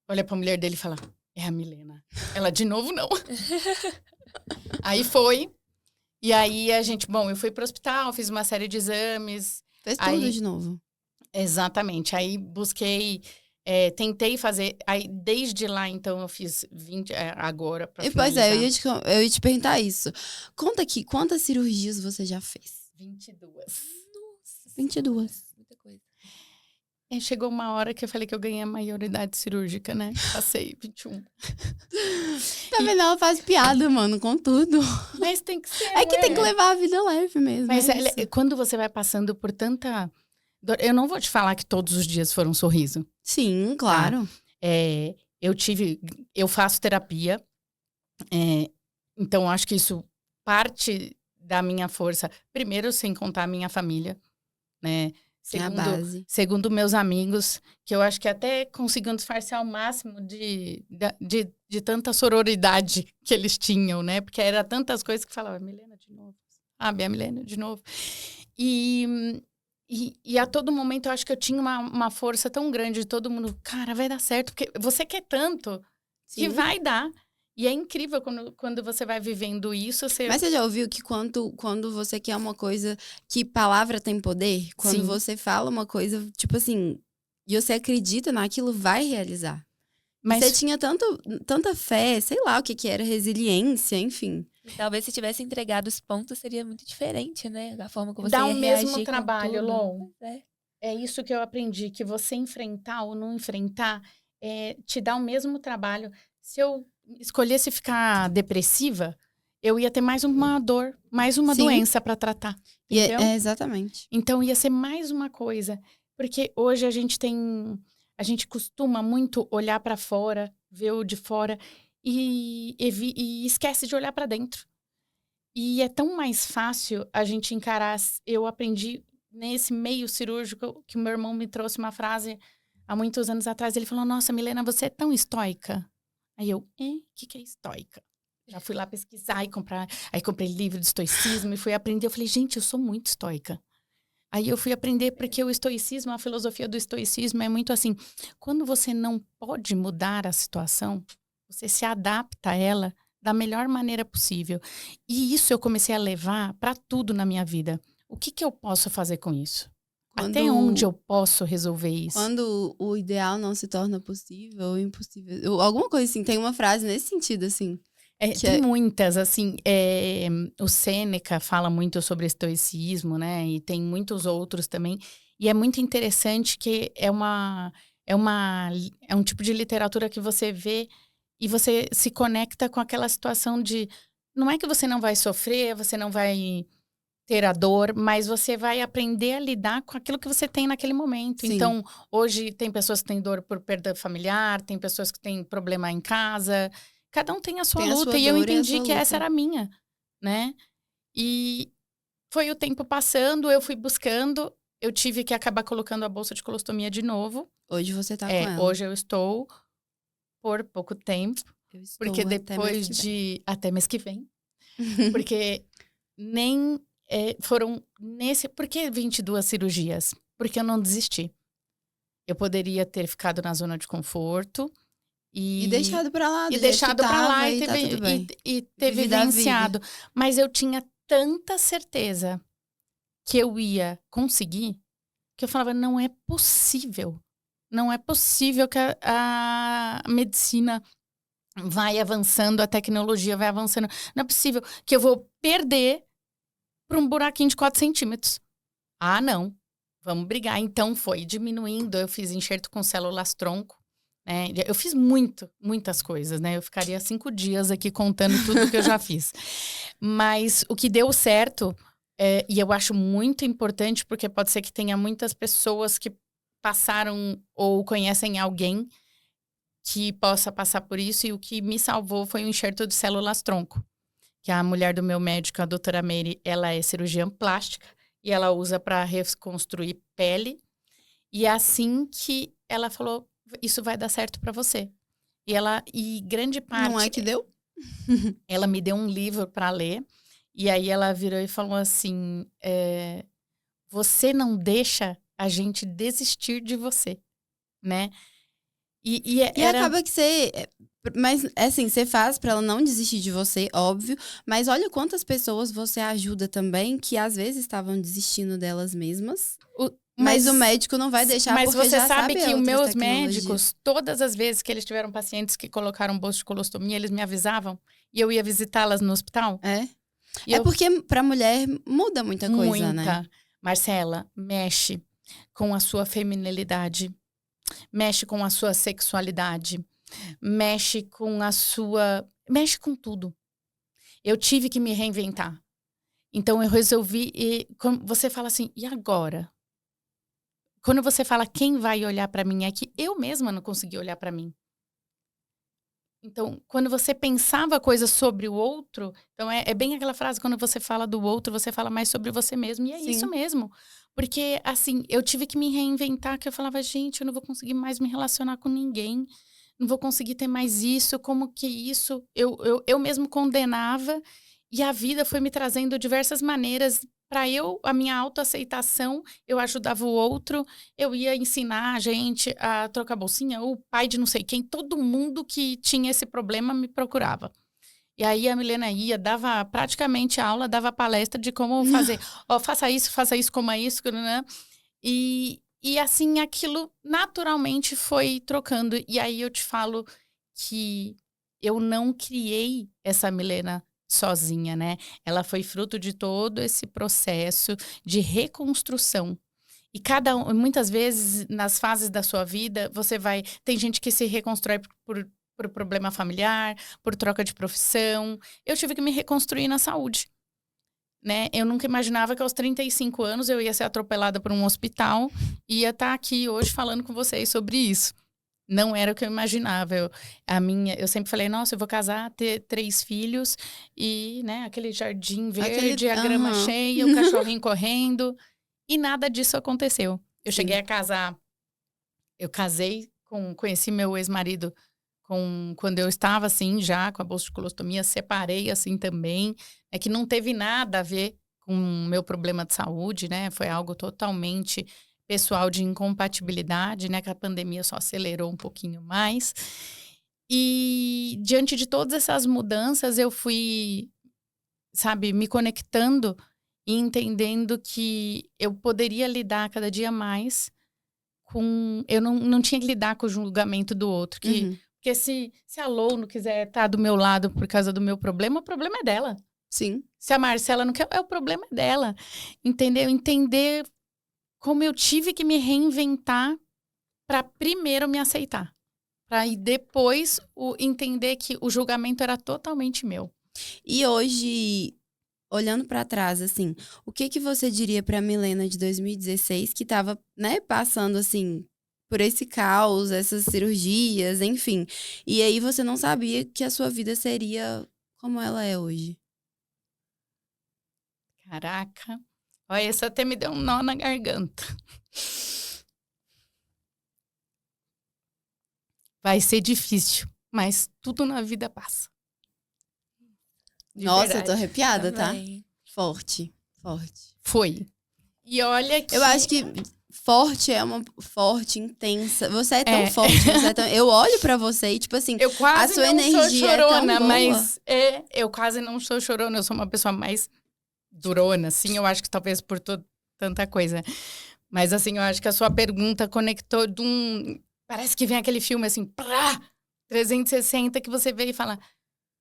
olha pra mulher dele e fala, é a Milena. Ela, de novo, não. Aí foi. E aí eu fui pro hospital, fiz uma série de exames. Fez tudo Aí, de novo. exatamente. Aí busquei, tentei fazer. Aí desde lá, então, eu fiz 20 agora pra E, pois finalizar. eu ia te perguntar isso. Conta aqui, quantas cirurgias você já fez? 22. Nossa 22. Senhora, muita coisa. Chegou uma hora que eu falei que eu ganhei a maioridade cirúrgica, né? Passei 21. Também ela faz piada, mano, com tudo. Mas tem que ser. É que tem que levar a vida leve mesmo. Mas é isso. quando você vai passando por tanta dor, eu não vou te falar que todos os dias foram um sorriso. Sim, claro. Eu faço terapia, então acho que isso parte da minha força. Primeiro, sem contar a minha família, né? É a base. Segundo meus amigos, que eu acho que até conseguiam disfarçar ao máximo de tanta sororidade que eles tinham, né? Porque era tantas coisas que falavam, Milena de novo, sabe? A Milena de novo. E a todo momento eu acho que eu tinha uma força tão grande de todo mundo, cara, vai dar certo, porque você quer tanto que Sim. vai dar. E é incrível quando você vai vivendo isso. Mas você já ouviu que quando você quer uma coisa, que palavra tem poder? Quando Sim. você fala uma coisa, tipo assim, e você acredita naquilo, vai realizar. Mas Você tinha tanta fé, sei lá o que era, resiliência, enfim. E talvez se tivesse entregado os pontos, seria muito diferente, né? A forma como você dá ia o mesmo reagir com trabalho, tudo. Lon. Pois é. É isso que eu aprendi, que você enfrentar ou não enfrentar, te dá o mesmo trabalho. Se eu escolhesse ficar depressiva, eu ia ter mais uma dor, mais uma Sim. doença para tratar. E Entendeu? exatamente. Então, ia ser mais uma coisa. Porque hoje a gente costuma muito olhar para fora, ver o de fora e esquece de olhar para dentro. E é tão mais fácil a gente encarar. Eu aprendi nesse meio cirúrgico que o meu irmão me trouxe uma frase há muitos anos atrás. Ele falou, nossa, Milena, você é tão estoica. Aí eu, o que é estoica? Já fui lá pesquisar e comprar. Aí comprei livro de estoicismo e fui aprender. Eu falei, gente, eu sou muito estoica. Aí eu fui aprender porque o estoicismo, a filosofia do estoicismo é muito assim. Quando você não pode mudar a situação, você se adapta a ela da melhor maneira possível. E isso eu comecei a levar para tudo na minha vida. O que eu posso fazer com isso? Até onde eu posso resolver isso? Quando o ideal não se torna possível ou impossível. Alguma coisa assim, tem uma frase nesse sentido, assim. Tem muitas, assim, o Sêneca fala muito sobre estoicismo, né? E tem muitos outros também. E é muito interessante que é um tipo de literatura que você vê e você se conecta com aquela situação de... Não é que você não vai sofrer, você não vai ter a dor, mas você vai aprender a lidar com aquilo que você tem naquele momento. Sim. Então, hoje tem pessoas que têm dor por perda familiar, tem pessoas que têm problema em casa... Cada um tem a sua luta, e eu entendi que essa era a minha, né? E foi o tempo passando, eu fui buscando, eu tive que acabar colocando a bolsa de colostomia de novo. Hoje você tá com ela. Hoje eu estou por pouco tempo, porque depois até mês que vem. Porque nem foram nesse... Por que 22 cirurgias? Porque eu não desisti. Eu poderia ter ficado na zona de conforto, e deixado pra lá. E deixado pra lá e ter vivenciado. Mas eu tinha tanta certeza que eu ia conseguir, que eu falava, não é possível. Não é possível que a medicina vai avançando, a tecnologia vai avançando. Não é possível que eu vou perder pra um buraquinho de 4 centímetros. Ah, não. Vamos brigar. Então foi diminuindo. Eu fiz enxerto com células tronco. Eu fiz muitas coisas, né? Eu ficaria 5 dias aqui contando tudo que eu já fiz. Mas o que deu certo, e eu acho muito importante, porque pode ser que tenha muitas pessoas que passaram ou conhecem alguém que possa passar por isso, e o que me salvou foi o enxerto de células tronco. Que a mulher do meu médico, a doutora Meire, ela é cirurgiã plástica, e ela usa para reconstruir pele. E assim que ela falou... Isso vai dar certo pra você. E grande parte... Não é que deu? Ela me deu um livro pra ler. E aí ela virou e falou assim... você não deixa a gente desistir de você, né? E acaba que você... Mas, assim, você faz pra ela não desistir de você, óbvio. Mas olha quantas pessoas você ajuda também que às vezes estavam desistindo delas mesmas. Mas o médico não vai deixar, porque você já sabe que os meus tecnologias. médicos, todas as vezes que eles tiveram pacientes que colocaram bolsa de colostomia, eles me avisavam e eu ia visitá-las no hospital. Porque pra mulher muda muita coisa, né? Marcela, mexe com a sua feminilidade, mexe com a sua sexualidade, mexe com mexe com tudo. Eu tive que me reinventar. Então eu resolvi, quando você fala assim, e agora? Quando você fala quem vai olhar pra mim, é que eu mesma não consegui olhar pra mim. Então, quando você pensava coisas sobre o outro, então é bem aquela frase, quando você fala do outro, você fala mais sobre você mesmo. E é isso mesmo. Porque, assim, eu tive que me reinventar, que eu falava, gente, eu não vou conseguir mais me relacionar com ninguém. Não vou conseguir ter mais isso, como que isso? Eu mesmo condenava. E a vida foi me trazendo diversas maneiras para a minha autoaceitação, eu ajudava o outro, eu ia ensinar a gente a trocar bolsinha, o pai de não sei quem, todo mundo que tinha esse problema me procurava. E aí a Milena ia, dava praticamente aula, dava palestra de como fazer. Faça isso, coma isso, né? E assim, aquilo naturalmente foi trocando. E aí eu te falo que eu não criei essa Milena sozinha, né? Ela foi fruto de todo esse processo de reconstrução. E muitas vezes, nas fases da sua vida, tem gente que se reconstrói por problema familiar, por troca de profissão. Eu tive que me reconstruir na saúde, né? Eu nunca imaginava que aos 35 anos eu ia ser atropelada por um hospital e ia estar aqui hoje falando com vocês sobre isso. Não era o que eu imaginava. Eu sempre falei, nossa, eu vou casar, ter 3 filhos e, né, aquele jardim verde, a grama cheia, o cachorrinho correndo. E nada disso aconteceu. Eu cheguei a casar, eu conheci meu ex-marido quando eu estava, assim, já com a bolsa de colostomia, separei, assim, também. É que não teve nada a ver com o meu problema de saúde, né? Foi algo totalmente pessoal de incompatibilidade, né? Que a pandemia só acelerou um pouquinho mais. E diante de todas essas mudanças, eu fui, sabe, me conectando e entendendo que eu poderia lidar cada dia mais com... Eu não tinha que lidar com o julgamento do outro. Porque se a Lou não quiser estar do meu lado por causa do meu problema, o problema é dela. Sim. Se a Marcela não quer, o problema é dela. Entendeu? Entender como eu tive que me reinventar para primeiro me aceitar. Para depois entender que o julgamento era totalmente meu. E hoje, olhando pra trás, assim, o que você diria pra Milena de 2016 que tava, né, passando, assim, por esse caos, essas cirurgias, enfim. E aí você não sabia que a sua vida seria como ela é hoje. Caraca. Olha, isso até me deu um nó na garganta. Vai ser difícil, mas tudo na vida passa. Nossa, eu tô arrepiada, Também. tá? Forte, forte. Foi. E olha que... Eu acho que forte é uma forte, intensa. Você é tão forte, você é tão... Eu olho pra você e, tipo assim, eu quase a sua não energia sou chorona, é tão boa. mas eu quase não sou chorona. Eu sou uma pessoa mais durona, assim. Eu acho que talvez por tanta coisa. Mas, assim, eu acho que a sua pergunta conectou de um... Parece que vem aquele filme, assim, 360, que você vê e fala,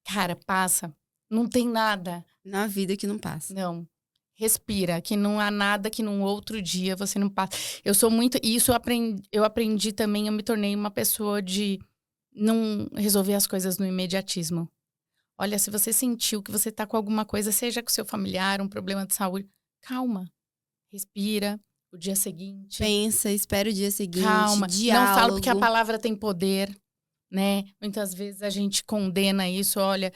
cara, passa. Não tem nada. Na vida que não passa. Não. Respira, que não há nada que num outro dia você não passa. Eu sou muito... E isso eu aprendi também, eu me tornei uma pessoa de não resolver as coisas no imediatismo. Olha, se você sentiu que você tá com alguma coisa, seja com seu familiar, um problema de saúde, calma. Respira. O dia seguinte. Pensa, espera o dia seguinte. Calma. Diálogo. Não falo porque a palavra tem poder, né? Muitas vezes a gente condena isso. Olha,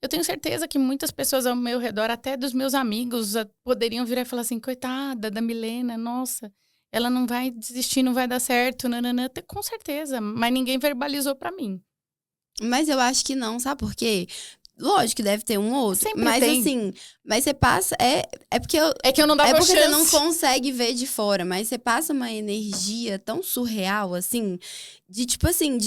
eu tenho certeza que muitas pessoas ao meu redor, até dos meus amigos, poderiam virar e falar assim, coitada da Milena, nossa, ela não vai desistir, não vai dar certo, nananã. Com certeza, mas ninguém verbalizou pra mim. Mas eu acho que não, sabe por quê? Lógico que deve ter um ou outro. Sempre mas tem. assim, mas você passa. É porque É que eu não dava é porque chance. você não consegue ver de fora, mas você passa uma energia tão surreal, assim, de tipo assim,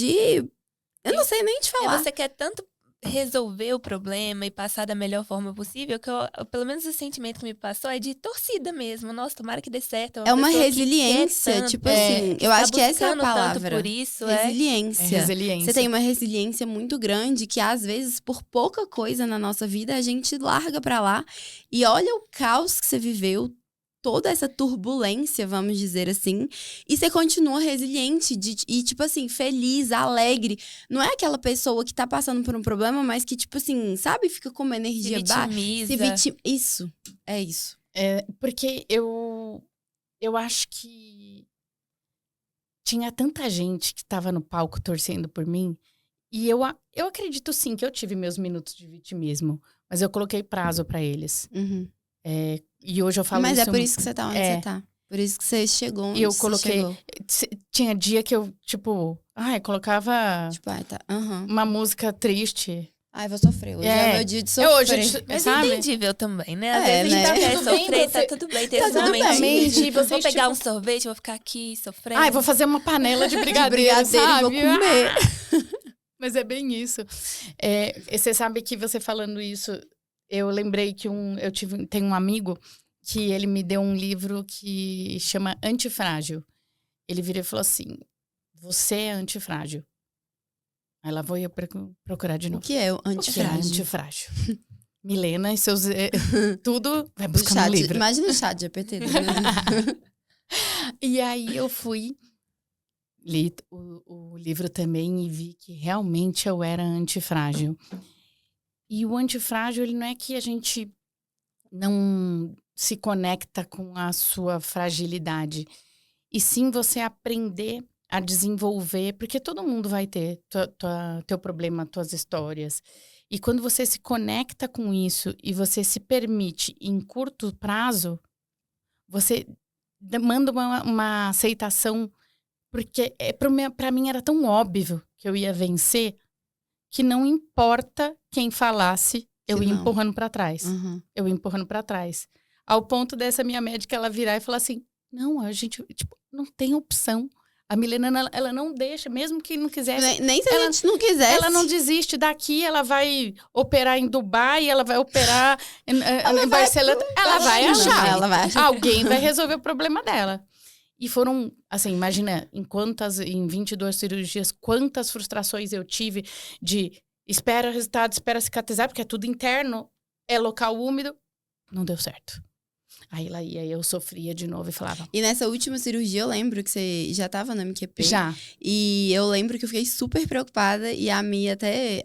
eu não sei nem te falar. Você quer tanto resolver o problema e passar da melhor forma possível, que pelo menos o sentimento que me passou é de torcida mesmo. Nossa, tomara que dê certo. É uma pessoa que resiliência, quer tanto, tipo assim, eu acho que essa é a buscando tanto palavra. por isso, Resiliência. Resiliência. Você tem uma resiliência muito grande que, às vezes, por pouca coisa na nossa vida, a gente larga pra lá e olha o caos que você viveu, toda essa turbulência, vamos dizer assim, e você continua resiliente e, tipo assim, feliz, alegre. Não é aquela pessoa que tá passando por um problema, mas que, tipo assim, sabe? Fica com uma energia baixa. Isso, é isso. Porque eu acho que tinha tanta gente que estava no palco torcendo por mim. E eu acredito, sim, que eu tive meus minutos de vitimismo. Mas eu coloquei prazo para eles. Uhum. E hoje eu falo mas isso... Mas é por isso que você tá onde você tá. Por isso que você chegou onde você chegou. Tinha dia que eu, tipo... colocava tá. uma música triste. Vou sofrer. Hoje é o meu dia de sofrer. Hoje, mas sabe? entendível também, né? Às vezes né? a gente quer sofrer, tá tudo bem. Tem esse momentinho. Vou pegar um sorvete, vou ficar aqui sofrendo. Vou fazer uma panela de brigadeiro, sabe? Vou comer. Mas é bem isso. Você sabe que você falando isso, eu lembrei que tem um amigo que ele me deu um livro que chama Antifrágil. Ele virou e falou assim, você é antifrágil. Aí lá vou eu procurar de novo. O que é o antifrágil? Antifrágil. Milena e seus... tudo vai buscar no livro. Imagina o chat de GPT. E aí eu fui... Li o livro também e vi que realmente eu era antifrágil. E o antifrágil, ele não é que a gente não se conecta com a sua fragilidade. E sim você aprender a desenvolver, porque todo mundo vai ter teu problema, tuas histórias. E quando você se conecta com isso e você se permite em curto prazo, você demanda uma aceitação, porque para mim era tão óbvio que eu ia vencer, que não importa quem falasse, eu ia empurrando para trás. Uhum. Eu ia empurrando para trás. Ao ponto dessa minha médica, ela virar e falar assim, não, a gente, tipo, não tem opção. A Milena, ela não deixa, mesmo que não quisesse. Nem se a gente não quisesse. Ela não desiste daqui, ela vai operar em Dubai, ela vai operar em Barcelona. Ela vai achar. Alguém vai resolver o problema dela. E foram, assim, imagina, em 22 cirurgias, quantas frustrações eu tive de espera o resultado, espera cicatrizar, porque é tudo interno, é local úmido. Não deu certo. Aí ela ia, eu sofria de novo e falava... E nessa última cirurgia, eu lembro que você já tava no MQP. Já. E eu lembro que eu fiquei super preocupada. E a Mi até...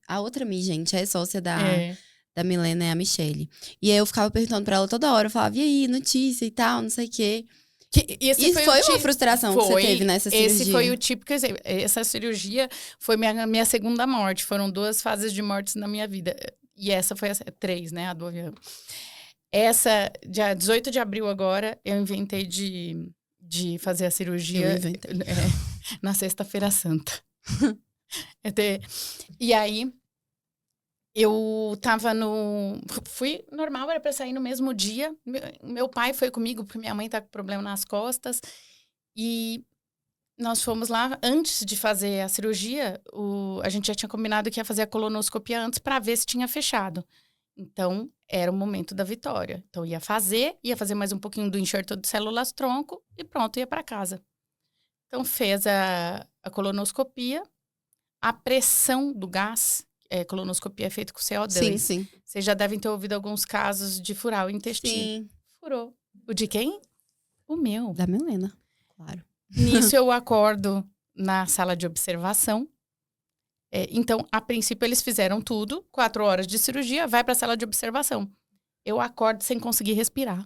A outra Mi, gente, é sócia da Milena, é a Michelle. E aí eu ficava perguntando pra ela toda hora. Eu falava, e aí, notícia e tal, não sei o quê. E foi uma frustração que você teve nessa cirurgia? Esse foi o típico exemplo. Essa cirurgia foi minha segunda morte. Foram 2 fases de mortes na minha vida. E essa foi 3, né? A do avião. Essa, dia 18 de abril agora, eu inventei de fazer a cirurgia na Sexta-feira Santa. E aí, eu tava fui normal, era pra sair no mesmo dia. Meu pai foi comigo, porque minha mãe tá com problema nas costas. E nós fomos lá, antes de fazer a cirurgia, a gente já tinha combinado que ia fazer a colonoscopia antes pra ver se tinha fechado. Então, era o momento da vitória. Então, ia fazer mais um pouquinho do enxerto de células-tronco e pronto, ia para casa. Então, fez a colonoscopia. A pressão do gás, colonoscopia é feita com CO2. Sim. Vocês já devem ter ouvido alguns casos de furar o intestino. Sim. Furou. O de quem? O meu. Da Milena, claro. Nisso, eu acordo na sala de observação. Então, a princípio, eles fizeram tudo. 4 horas de cirurgia, vai para a sala de observação. Eu acordo sem conseguir respirar.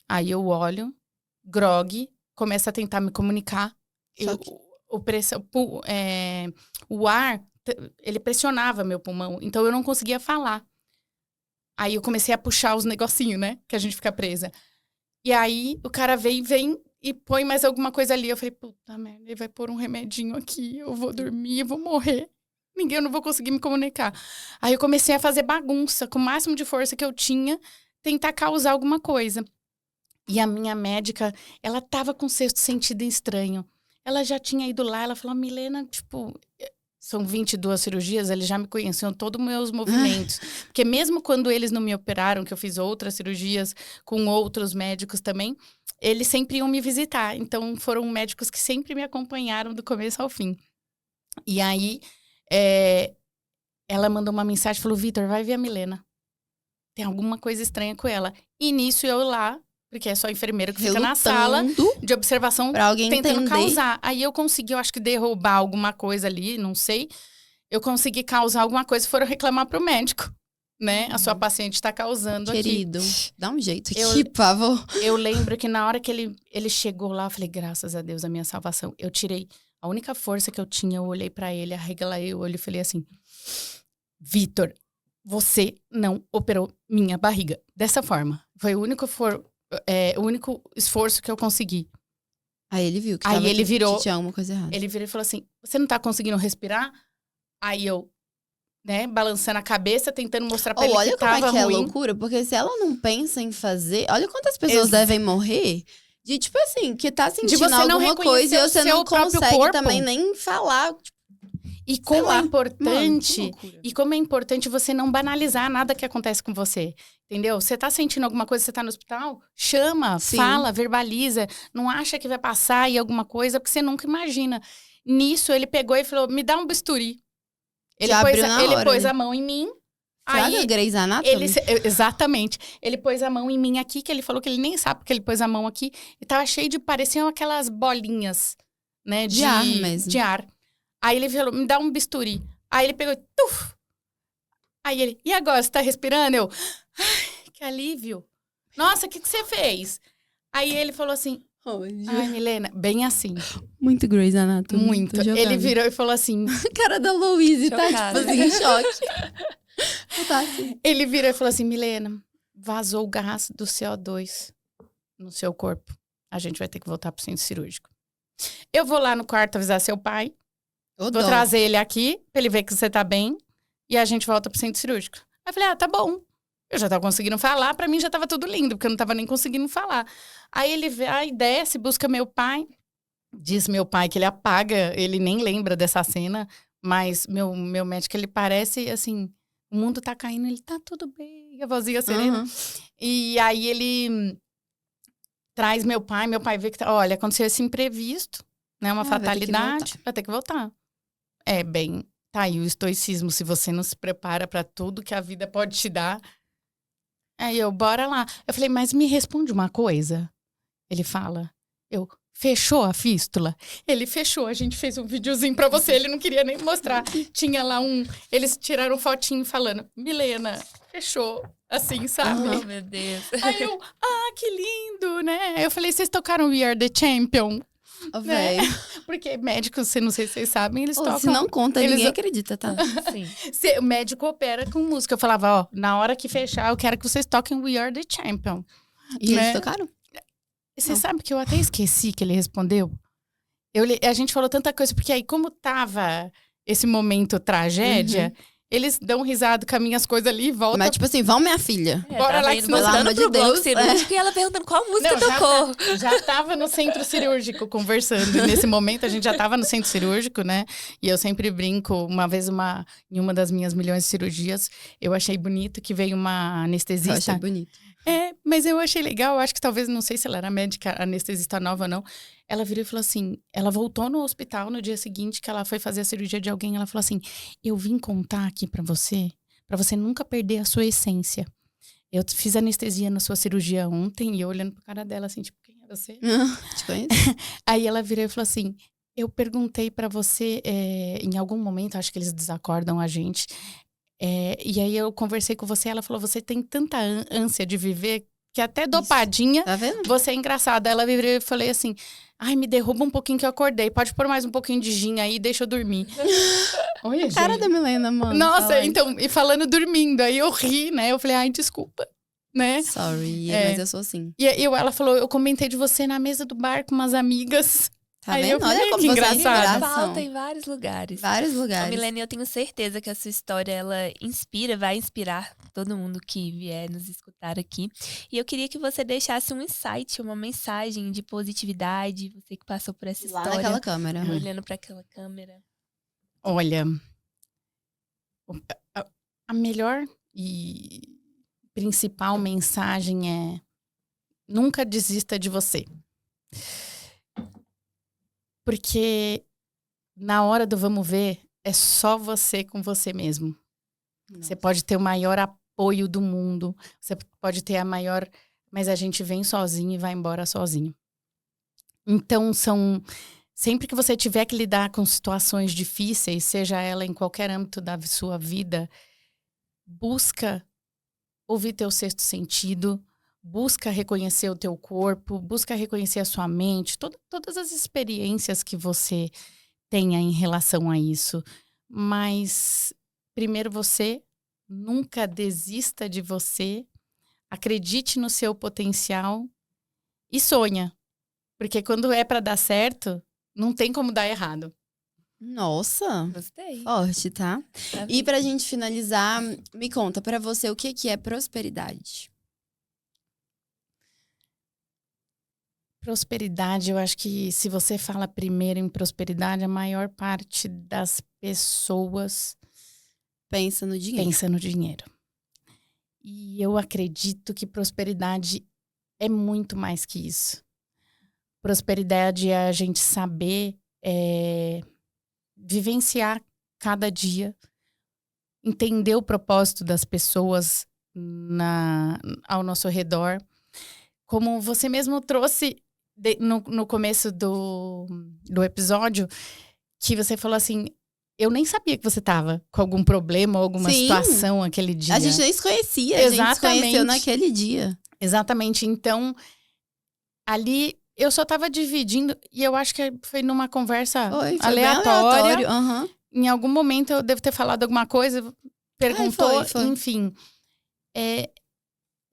Aí eu olho, grogue, começo a tentar me comunicar. O ar, ele pressionava meu pulmão. Então, eu não conseguia falar. Aí eu comecei a puxar os negocinhos, né? Que a gente fica presa. E aí, o cara vem e põe mais alguma coisa ali. Eu falei, puta merda, ele vai pôr um remedinho aqui, eu vou dormir, eu vou morrer. Eu não vou conseguir me comunicar. Aí eu comecei a fazer bagunça, com o máximo de força que eu tinha, tentar causar alguma coisa. E a minha médica, ela tava com sexto sentido estranho. Ela já tinha ido lá, ela falou, Milena, são 22 cirurgias, eles já me conheciam todos os meus movimentos. Porque mesmo quando eles não me operaram, que eu fiz outras cirurgias com outros médicos também, eles sempre iam me visitar. Então, foram médicos que sempre me acompanharam do começo ao fim. E aí, ela mandou uma mensagem, falou, Vitor, vai ver a Milena. Tem alguma coisa estranha com ela. E nisso, eu lá, porque é só enfermeiro que fica na sala de observação, pra alguém tentando entender. causar. Aí eu consegui, eu acho que derrubar alguma coisa ali, não sei. Eu consegui causar alguma coisa e foram reclamar pro médico. Né? A sua paciente está causando Querido, aqui. Dá um jeito aqui, por favor. Eu lembro que na hora que ele chegou lá, eu falei, graças a Deus, a minha salvação. Eu tirei a única força que eu tinha, eu olhei pra ele, arregalei o olho e falei assim, Vitor, você não operou minha barriga dessa forma. Foi o único esforço que eu consegui. Aí ele viu que tinha alguma coisa errada. Ele virou e falou assim, você não tá conseguindo respirar? Aí eu... né, balançando a cabeça, tentando mostrar pra ele que tava ruim. Olha como é loucura, porque se ela não pensa em fazer... Olha quantas pessoas devem morrer de, tipo assim, que tá sentindo alguma coisa e você não consegue também nem falar. E como é importante... E como é importante você não banalizar nada que acontece com você. Entendeu? Você tá sentindo alguma coisa, você tá no hospital? Chama, fala, verbaliza. Não acha que vai passar e alguma coisa, porque você nunca imagina. Nisso, ele pegou e falou, me dá um bisturi. Ele pôs a mão em mim. Aí, Grey's Anatomy? Exatamente. Ele pôs a mão em mim aqui, que ele falou que ele nem sabe porque ele pôs a mão aqui. E tava cheio pareciam aquelas bolinhas, né? De ar mesmo. De ar. Aí ele falou, me dá um bisturi. Aí ele pegou e tuf! Aí ele, e agora, você tá respirando? Eu, ai, que alívio. Nossa, o que você fez? Aí ele falou assim, ai, Milena, bem assim. Muito Grey's Anatomy. Muito. Ele virou e falou assim... A cara da Louise tá, tipo assim, em choque. Tá assim. Ele virou e falou assim, Milena, vazou o gás do CO2 no seu corpo. A gente vai ter que voltar pro centro cirúrgico. Eu vou lá no quarto avisar seu pai. Vou trazer ele aqui, pra ele ver que você tá bem. E a gente volta pro centro cirúrgico. Aí eu falei, tá bom. Eu já tava conseguindo falar, pra mim já tava tudo lindo, porque eu não tava nem conseguindo falar. Aí ele vai, desce, busca meu pai. Diz meu pai que ele apaga, ele nem lembra dessa cena, mas meu médico, ele parece assim, o mundo tá caindo, ele tá tudo bem, a vozinha serena. Uhum. E aí ele traz meu pai vê que, olha, aconteceu esse imprevisto, né, uma fatalidade, vai ter que voltar. É, bem, tá aí o estoicismo, se você não se prepara pra tudo que a vida pode te dar. Aí eu, bora lá. Eu falei, mas me responde uma coisa. Ele fala, fechou a fístula? Ele fechou, a gente fez um videozinho pra você, ele não queria nem mostrar. Tinha lá eles tiraram fotinho falando, Milena, fechou, assim, sabe? Oh, meu Deus. Aí eu, que lindo, né? Eu falei, vocês tocaram We Are The Champion? Ó, Né? véi. Porque médicos, não sei se vocês sabem, eles tocam... Se não conta, eles- ninguém acredita, tá? Sim. O médico opera com música. Eu falava, ó, na hora que fechar, eu quero que vocês toquem We Are The Champion. E eles Né? tocaram? Você Não. sabe que eu até esqueci que ele respondeu? A gente falou tanta coisa, porque aí como tava esse momento tragédia, eles dão risada com as minhas coisas ali e voltam. Mas tipo assim, vão minha filha. Bora lá, que indo senão- pelo amor voltando de pro bloco Deus, cirúrgico e ela perguntando qual música Não, tocou. já tava no centro cirúrgico conversando. E nesse momento a gente já tava no centro cirúrgico, né? E eu sempre brinco, uma vez em uma das minhas milhões de cirurgias, eu achei bonito que veio uma Eu anestesista. achei bonito. Mas eu achei legal, eu acho que talvez, não sei se ela era médica anestesista nova ou não. Ela virou e falou assim, ela voltou no hospital no dia seguinte que ela foi fazer a cirurgia de alguém, ela falou assim, eu vim contar aqui pra você nunca perder a sua essência. Eu fiz anestesia na sua cirurgia ontem e eu olhando pra cara dela assim, tipo, quem é você? Te conheço? Aí ela virou e falou assim, eu perguntei pra você, em algum momento, acho que eles desacordam a gente, e aí eu conversei com você, ela falou, você tem tanta ânsia de viver que até dopadinha, Tá vendo? você é engraçada. Ela virou e falei assim, ai, me derruba um pouquinho que eu acordei, pode pôr mais um pouquinho de gin aí, deixa eu dormir. Olha, Cara gente. da Milena, mano. Nossa, fala aí. então, e falando dormindo, aí eu ri, né, eu falei, ai, desculpa, né. Sorry, mas eu sou assim. E ela falou, eu comentei de você na mesa do bar com umas amigas. Tá Aí vendo? eu falei, Olha como que vocês engraçado. engraçam. Falta em vários lugares. Vários Ô, lugares. Milene, eu tenho certeza que a sua história, ela vai inspirar todo mundo que vier nos escutar aqui. E eu queria que você deixasse um insight, uma mensagem de positividade, você que passou por essa Lá história. naquela câmera. Olhando para aquela câmera. Olha, a melhor e principal mensagem é nunca desista de você. Porque na hora do vamos ver, é só você com você mesmo. Você pode ter o maior apoio do mundo, você pode ter a maior... Mas a gente vem sozinho e vai embora sozinho. Então, sempre que você tiver que lidar com situações difíceis, seja ela em qualquer âmbito da sua vida, busca ouvir teu sexto sentido, busca reconhecer o teu corpo, busca reconhecer a sua mente, todas as experiências que você tenha em relação a isso. Mas, primeiro, você nunca desista de você, acredite no seu potencial e sonha. Porque quando é para dar certo, não tem como dar errado. Nossa, Gostei. forte, tá? Tá E pra gente finalizar, me conta pra você o que é prosperidade. Prosperidade, eu acho que se você fala primeiro em prosperidade, a maior parte das pessoas Pensa no dinheiro. pensa no dinheiro. E eu acredito que prosperidade é muito mais que isso. Prosperidade é a gente saber vivenciar cada dia, entender o propósito das pessoas ao nosso redor. Como você mesmo trouxe no começo do episódio, que você falou assim, eu nem sabia que você estava com algum problema ou alguma Sim. situação aquele dia. A gente nem se conhecia, a gente se Exatamente. conheceu naquele dia. Exatamente. Então, ali eu só estava dividindo, e eu acho que foi numa conversa Foi bem aleatória. aleatório. Aham. Em algum momento eu devo ter falado alguma coisa, perguntou, foi. enfim.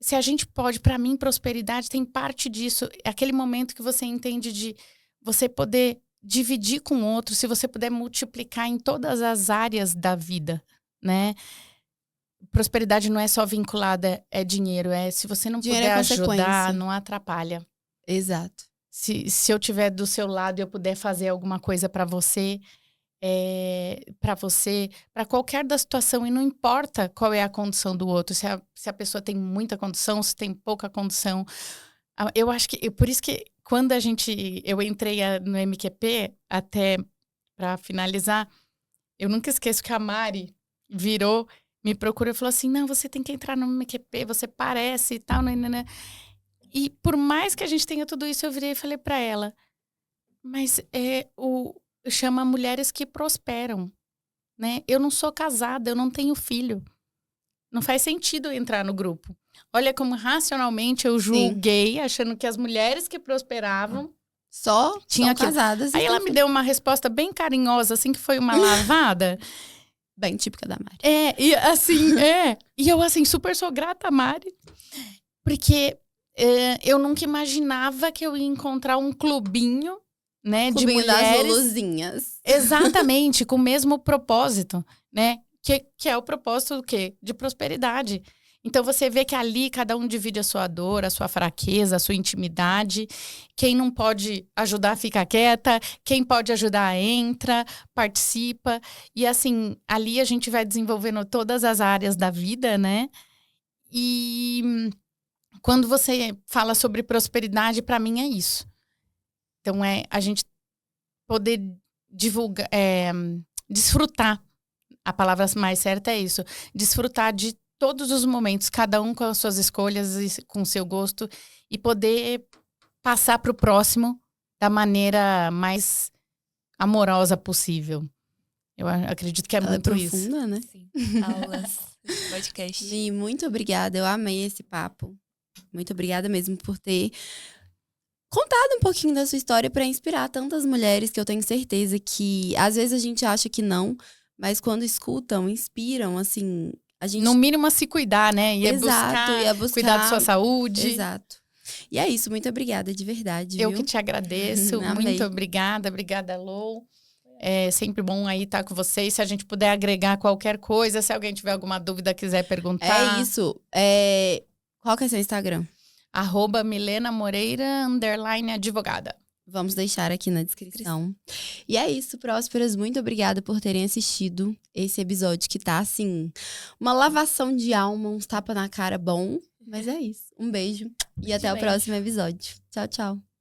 Se a gente pode, para mim, prosperidade tem parte disso. É aquele momento que você entende de você poder dividir com outro, se você puder multiplicar em todas as áreas da vida, né? Prosperidade não é só vinculada, é dinheiro. Se você não Dinheiro puder é ajudar, consequência. não atrapalha. Exato. se eu estiver do seu lado e eu puder fazer alguma coisa para você, para qualquer da situação, e não importa qual é a condição do outro, se a pessoa tem muita condição, se tem pouca condição. Eu acho que, por isso que quando eu entrei no MQP, até para finalizar, eu nunca esqueço que a Mari virou, me procurou e falou assim, não, você tem que entrar no MQP, você parece e tal, né. E por mais que a gente tenha tudo isso, eu virei e falei para ela, mas chama Mulheres que Prosperam, né? Eu não sou casada, eu não tenho filho. Não faz sentido eu entrar no grupo. Olha como racionalmente eu julguei, achando que as mulheres que prosperavam só tinham casadas. Aí ela me deu uma resposta bem carinhosa, assim, que foi uma lavada. Bem típica da Mari. E assim, E eu, assim, super sou grata a Mari. Porque eu nunca imaginava que eu ia encontrar um clubinho, né, de mulheres. Das Luluzinhas. Exatamente, com o mesmo propósito, né? Que é o propósito do quê? De prosperidade. Então, você vê que ali cada um divide a sua dor, a sua fraqueza, a sua intimidade. Quem não pode ajudar, fica quieta. Quem pode ajudar, entra, participa. E assim, ali a gente vai desenvolvendo todas as áreas da vida, né? E quando você fala sobre prosperidade, para mim é isso. Então, a gente poder divulgar, desfrutar. A palavra mais certa é isso. Desfrutar de todos os momentos, cada um com as suas escolhas e com o seu gosto, e poder passar para o próximo da maneira mais amorosa possível. Eu acredito que é muito profunda, isso. Né? Sim. Aulas, podcast. Mi, muito obrigada. Eu amei esse papo. Muito obrigada mesmo por ter contado um pouquinho da sua história para inspirar tantas mulheres, que eu tenho certeza que às vezes a gente acha que não, mas quando escutam, inspiram, assim, a gente... No mínimo a se cuidar, né? ia buscar cuidar da sua saúde. Exato. E é isso, muito obrigada, de verdade, Eu viu? que te agradeço, muito obrigada. Obrigada, Lou. É sempre bom aí estar com vocês. Se a gente puder agregar qualquer coisa, se alguém tiver alguma dúvida, quiser perguntar. É isso. Qual que é seu Instagram? @Milena_Moreira _advogada. Vamos deixar aqui na descrição. E é isso, prósperas. Muito obrigada por terem assistido esse episódio que tá, assim, uma lavação de alma, uns tapa na cara bom. Mas é isso. Um beijo e até o próximo episódio. Tchau, tchau.